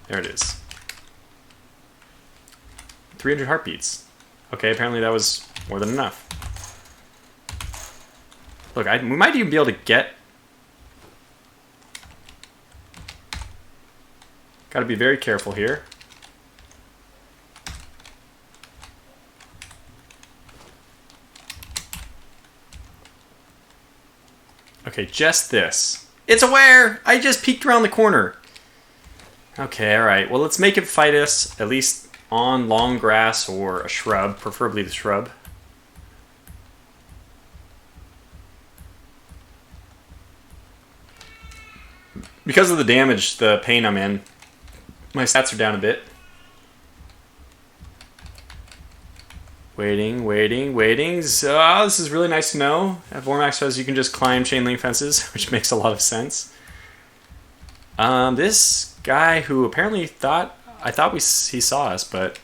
There it is. 300 heartbeats. Okay, apparently that was more than enough. Look, we might even be able to get... Gotta be very careful here. Okay, just this. It's aware! I just peeked around the corner. Okay, alright. Well, let's make it fight us, at least on long grass or a shrub, preferably the shrub. Because of the damage, the pain I'm in, my stats are down a bit. Waiting, waiting, waiting. So, this is really nice to know. At Vormax says you can just climb chain link fences, which makes a lot of sense. This guy who apparently thought... I thought he saw us, but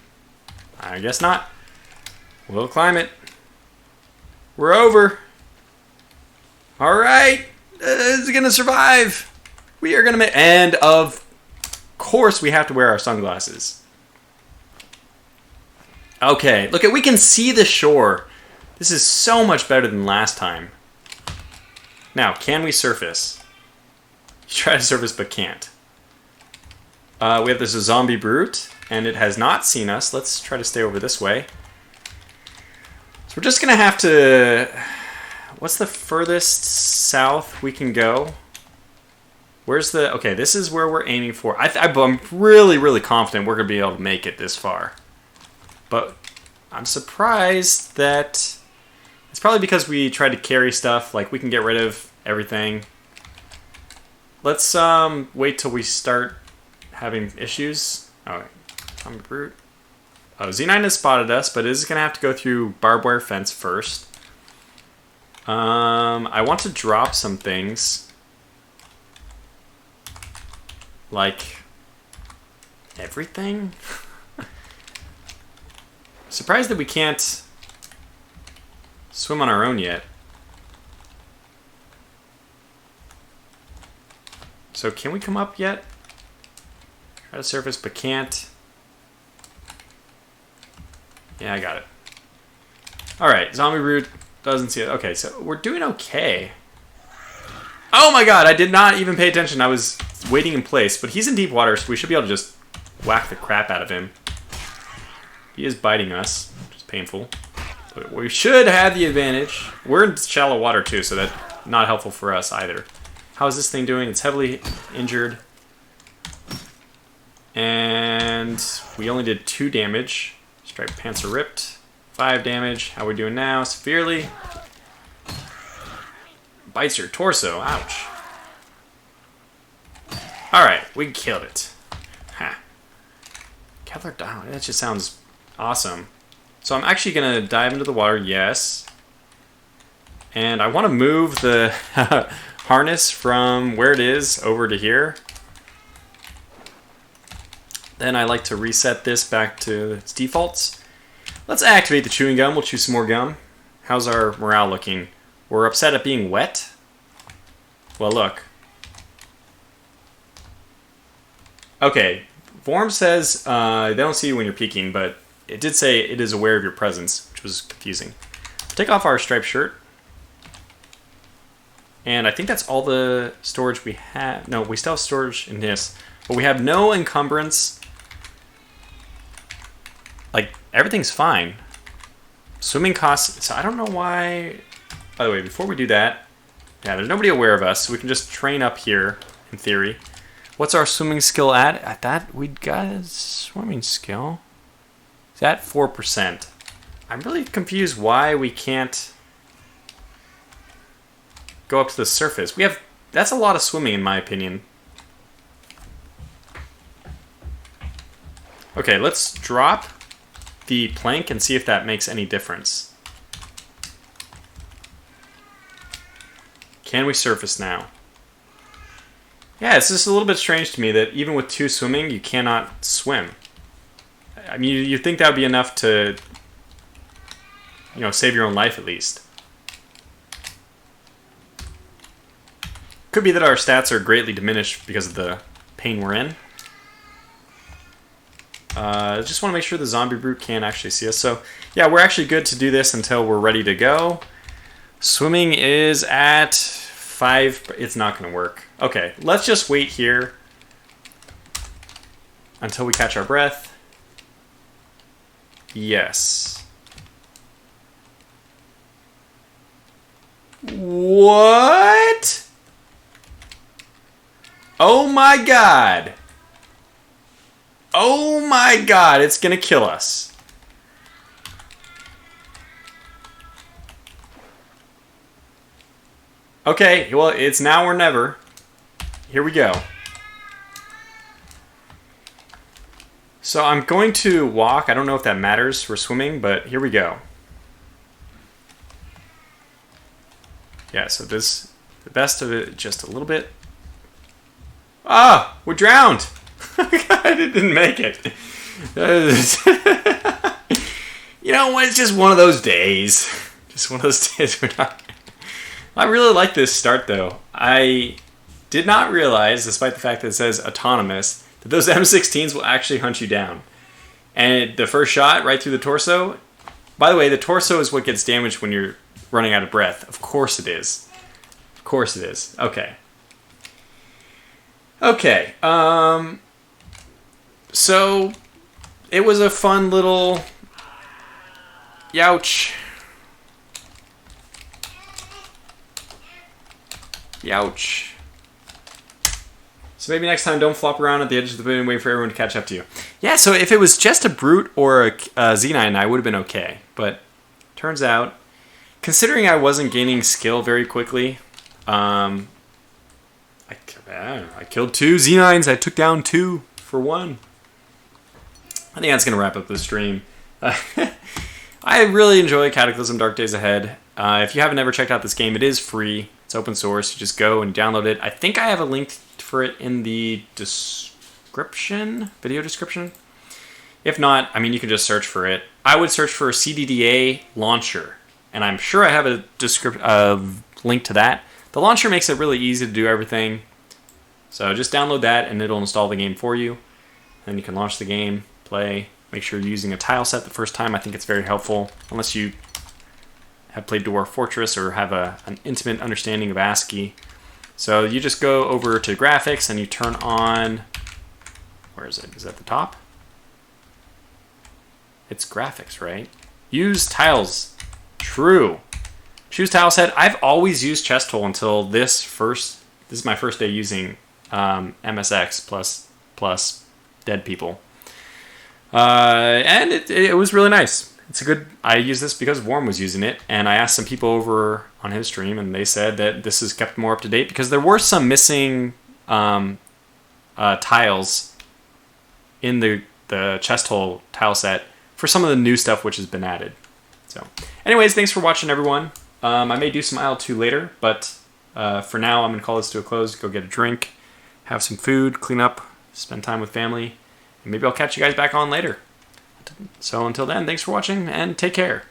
I guess not. We'll climb it. We're over. Alright. It's gonna survive. We are gonna make... And of course we have to wear our sunglasses. Okay, look, we can see the shore. This is so much better than last time. Now, can we surface? You try to surface but can't. We have this zombie brute, and it has not seen us. Let's try to stay over this way. So we're just going to have to... What's the furthest south we can go? Where's the... Okay, this is where we're aiming for. I'm really, really confident we're going to be able to make it this far. But I'm surprised that it's probably because we tried to carry stuff. Like, we can get rid of everything. Let's wait till we start having issues. Oh, I'm a brute. Oh, Z9 has spotted us, but it is going to have to go through barbed wire fence first. I want to drop some things. Like everything? Surprised that we can't swim on our own yet. So can we come up yet? Try to surface but can't. Yeah, I got it. Alright, zombie brute doesn't see it. Okay, so we're doing okay. Oh my god, I did not even pay attention. I was waiting in place, but he's in deep water, so we should be able to just whack the crap out of him. He is biting us, which is painful. But we should have the advantage. We're in shallow water too, so that's not helpful for us either. How is this thing doing? It's heavily injured. And we only did 2 damage. Striped pants are ripped. 5 damage. How are we doing now? Severely. Bites your torso. Ouch. Alright, we killed it. Ha. Kevlar down. That just sounds awesome. So I'm actually going to dive into the water, yes. And I want to move the harness from where it is over to here. Then I like to reset this back to its defaults. Let's activate the chewing gum. We'll chew some more gum. How's our morale looking? We're upset at being wet? Well, look. Okay. Vorm says they don't see you when you're peeking, but it did say it is aware of your presence, which was confusing. Take off our striped shirt. And I think that's all the storage we have. No, we still have storage in this. But we have no encumbrance. Like, everything's fine. Swimming costs... So I don't know why... By the way, before we do that... Yeah, there's nobody aware of us, so we can just train up here, in theory. What's our swimming skill at? At that, we got a swimming skill. Is that 4%? I'm really confused why we can't go up to the surface. We have... That's a lot of swimming, in my opinion. Okay, let's drop the plank and see if that makes any difference. Can we surface now? Yeah, it's just a little bit strange to me that even with 2 swimming, you cannot swim. I mean, you'd think that would be enough to, you know, save your own life at least. Could be that our stats are greatly diminished because of the pain we're in. Just want to make sure the zombie brute can't actually see us. So, yeah, we're actually good to do this until we're ready to go. Swimming is at 5. It's not going to work. Okay, let's just wait here until we catch our breath. Yes. What? Oh my god. Oh my god, it's gonna kill us. Okay, well, it's now or never. Here we go. So I'm going to walk. I don't know if that matters for swimming, but here we go. Yeah, so this, the best of it, just a little bit. Ah, we're drowned. I didn't make it. You know what? It's just one of those days. Just one of those days we're not... I really like this start, though. I did not realize, despite the fact that it says autonomous, that those M16s will actually hunt you down. And the first shot, right through the torso... By the way, the torso is what gets damaged when you're running out of breath. Of course it is. Of course it is. Okay. Okay. So, it was a fun little... Youch. Youch. So maybe next time don't flop around at the edge of the boat and wait for everyone to catch up to you. Yeah, so if it was just a brute or a Z9, I would have been okay. But turns out, considering I wasn't gaining skill very quickly, I killed 2 Z9s. I took down 2 for 1. I think that's going to wrap up the stream. I really enjoy Cataclysm Dark Days Ahead. If you haven't ever checked out this game, it is free. It's open source. You just go and download it. I think I have a link for it in the description, video description. If not, I mean, you can just search for it. I would search for a CDDA launcher, and I'm sure I have a link to that. The launcher makes it really easy to do everything. So just download that, and it'll install the game for you. Then you can launch the game, play. Make sure you're using a tile set the first time. I think it's very helpful, unless you have played Dwarf Fortress or have an intimate understanding of ASCII. So you just go over to graphics and you turn on... Where is it? Is that the top? It's graphics, right? Use tiles. True. Choose tile set. I've always used chest hole until this is my first day using MSX plus dead people. And it was really nice. It's a good... I use this because Warren was using it, and I asked some people over on his stream, and they said that this is kept more up to date because there were some missing tiles in the chest hole tile set for some of the new stuff which has been added. So, anyways, thanks for watching, everyone. I may do some IL-2 later, but for now, I'm going to call this to a close. Go get a drink, have some food, clean up, spend time with family, and maybe I'll catch you guys back on later. So until then, thanks for watching, and take care.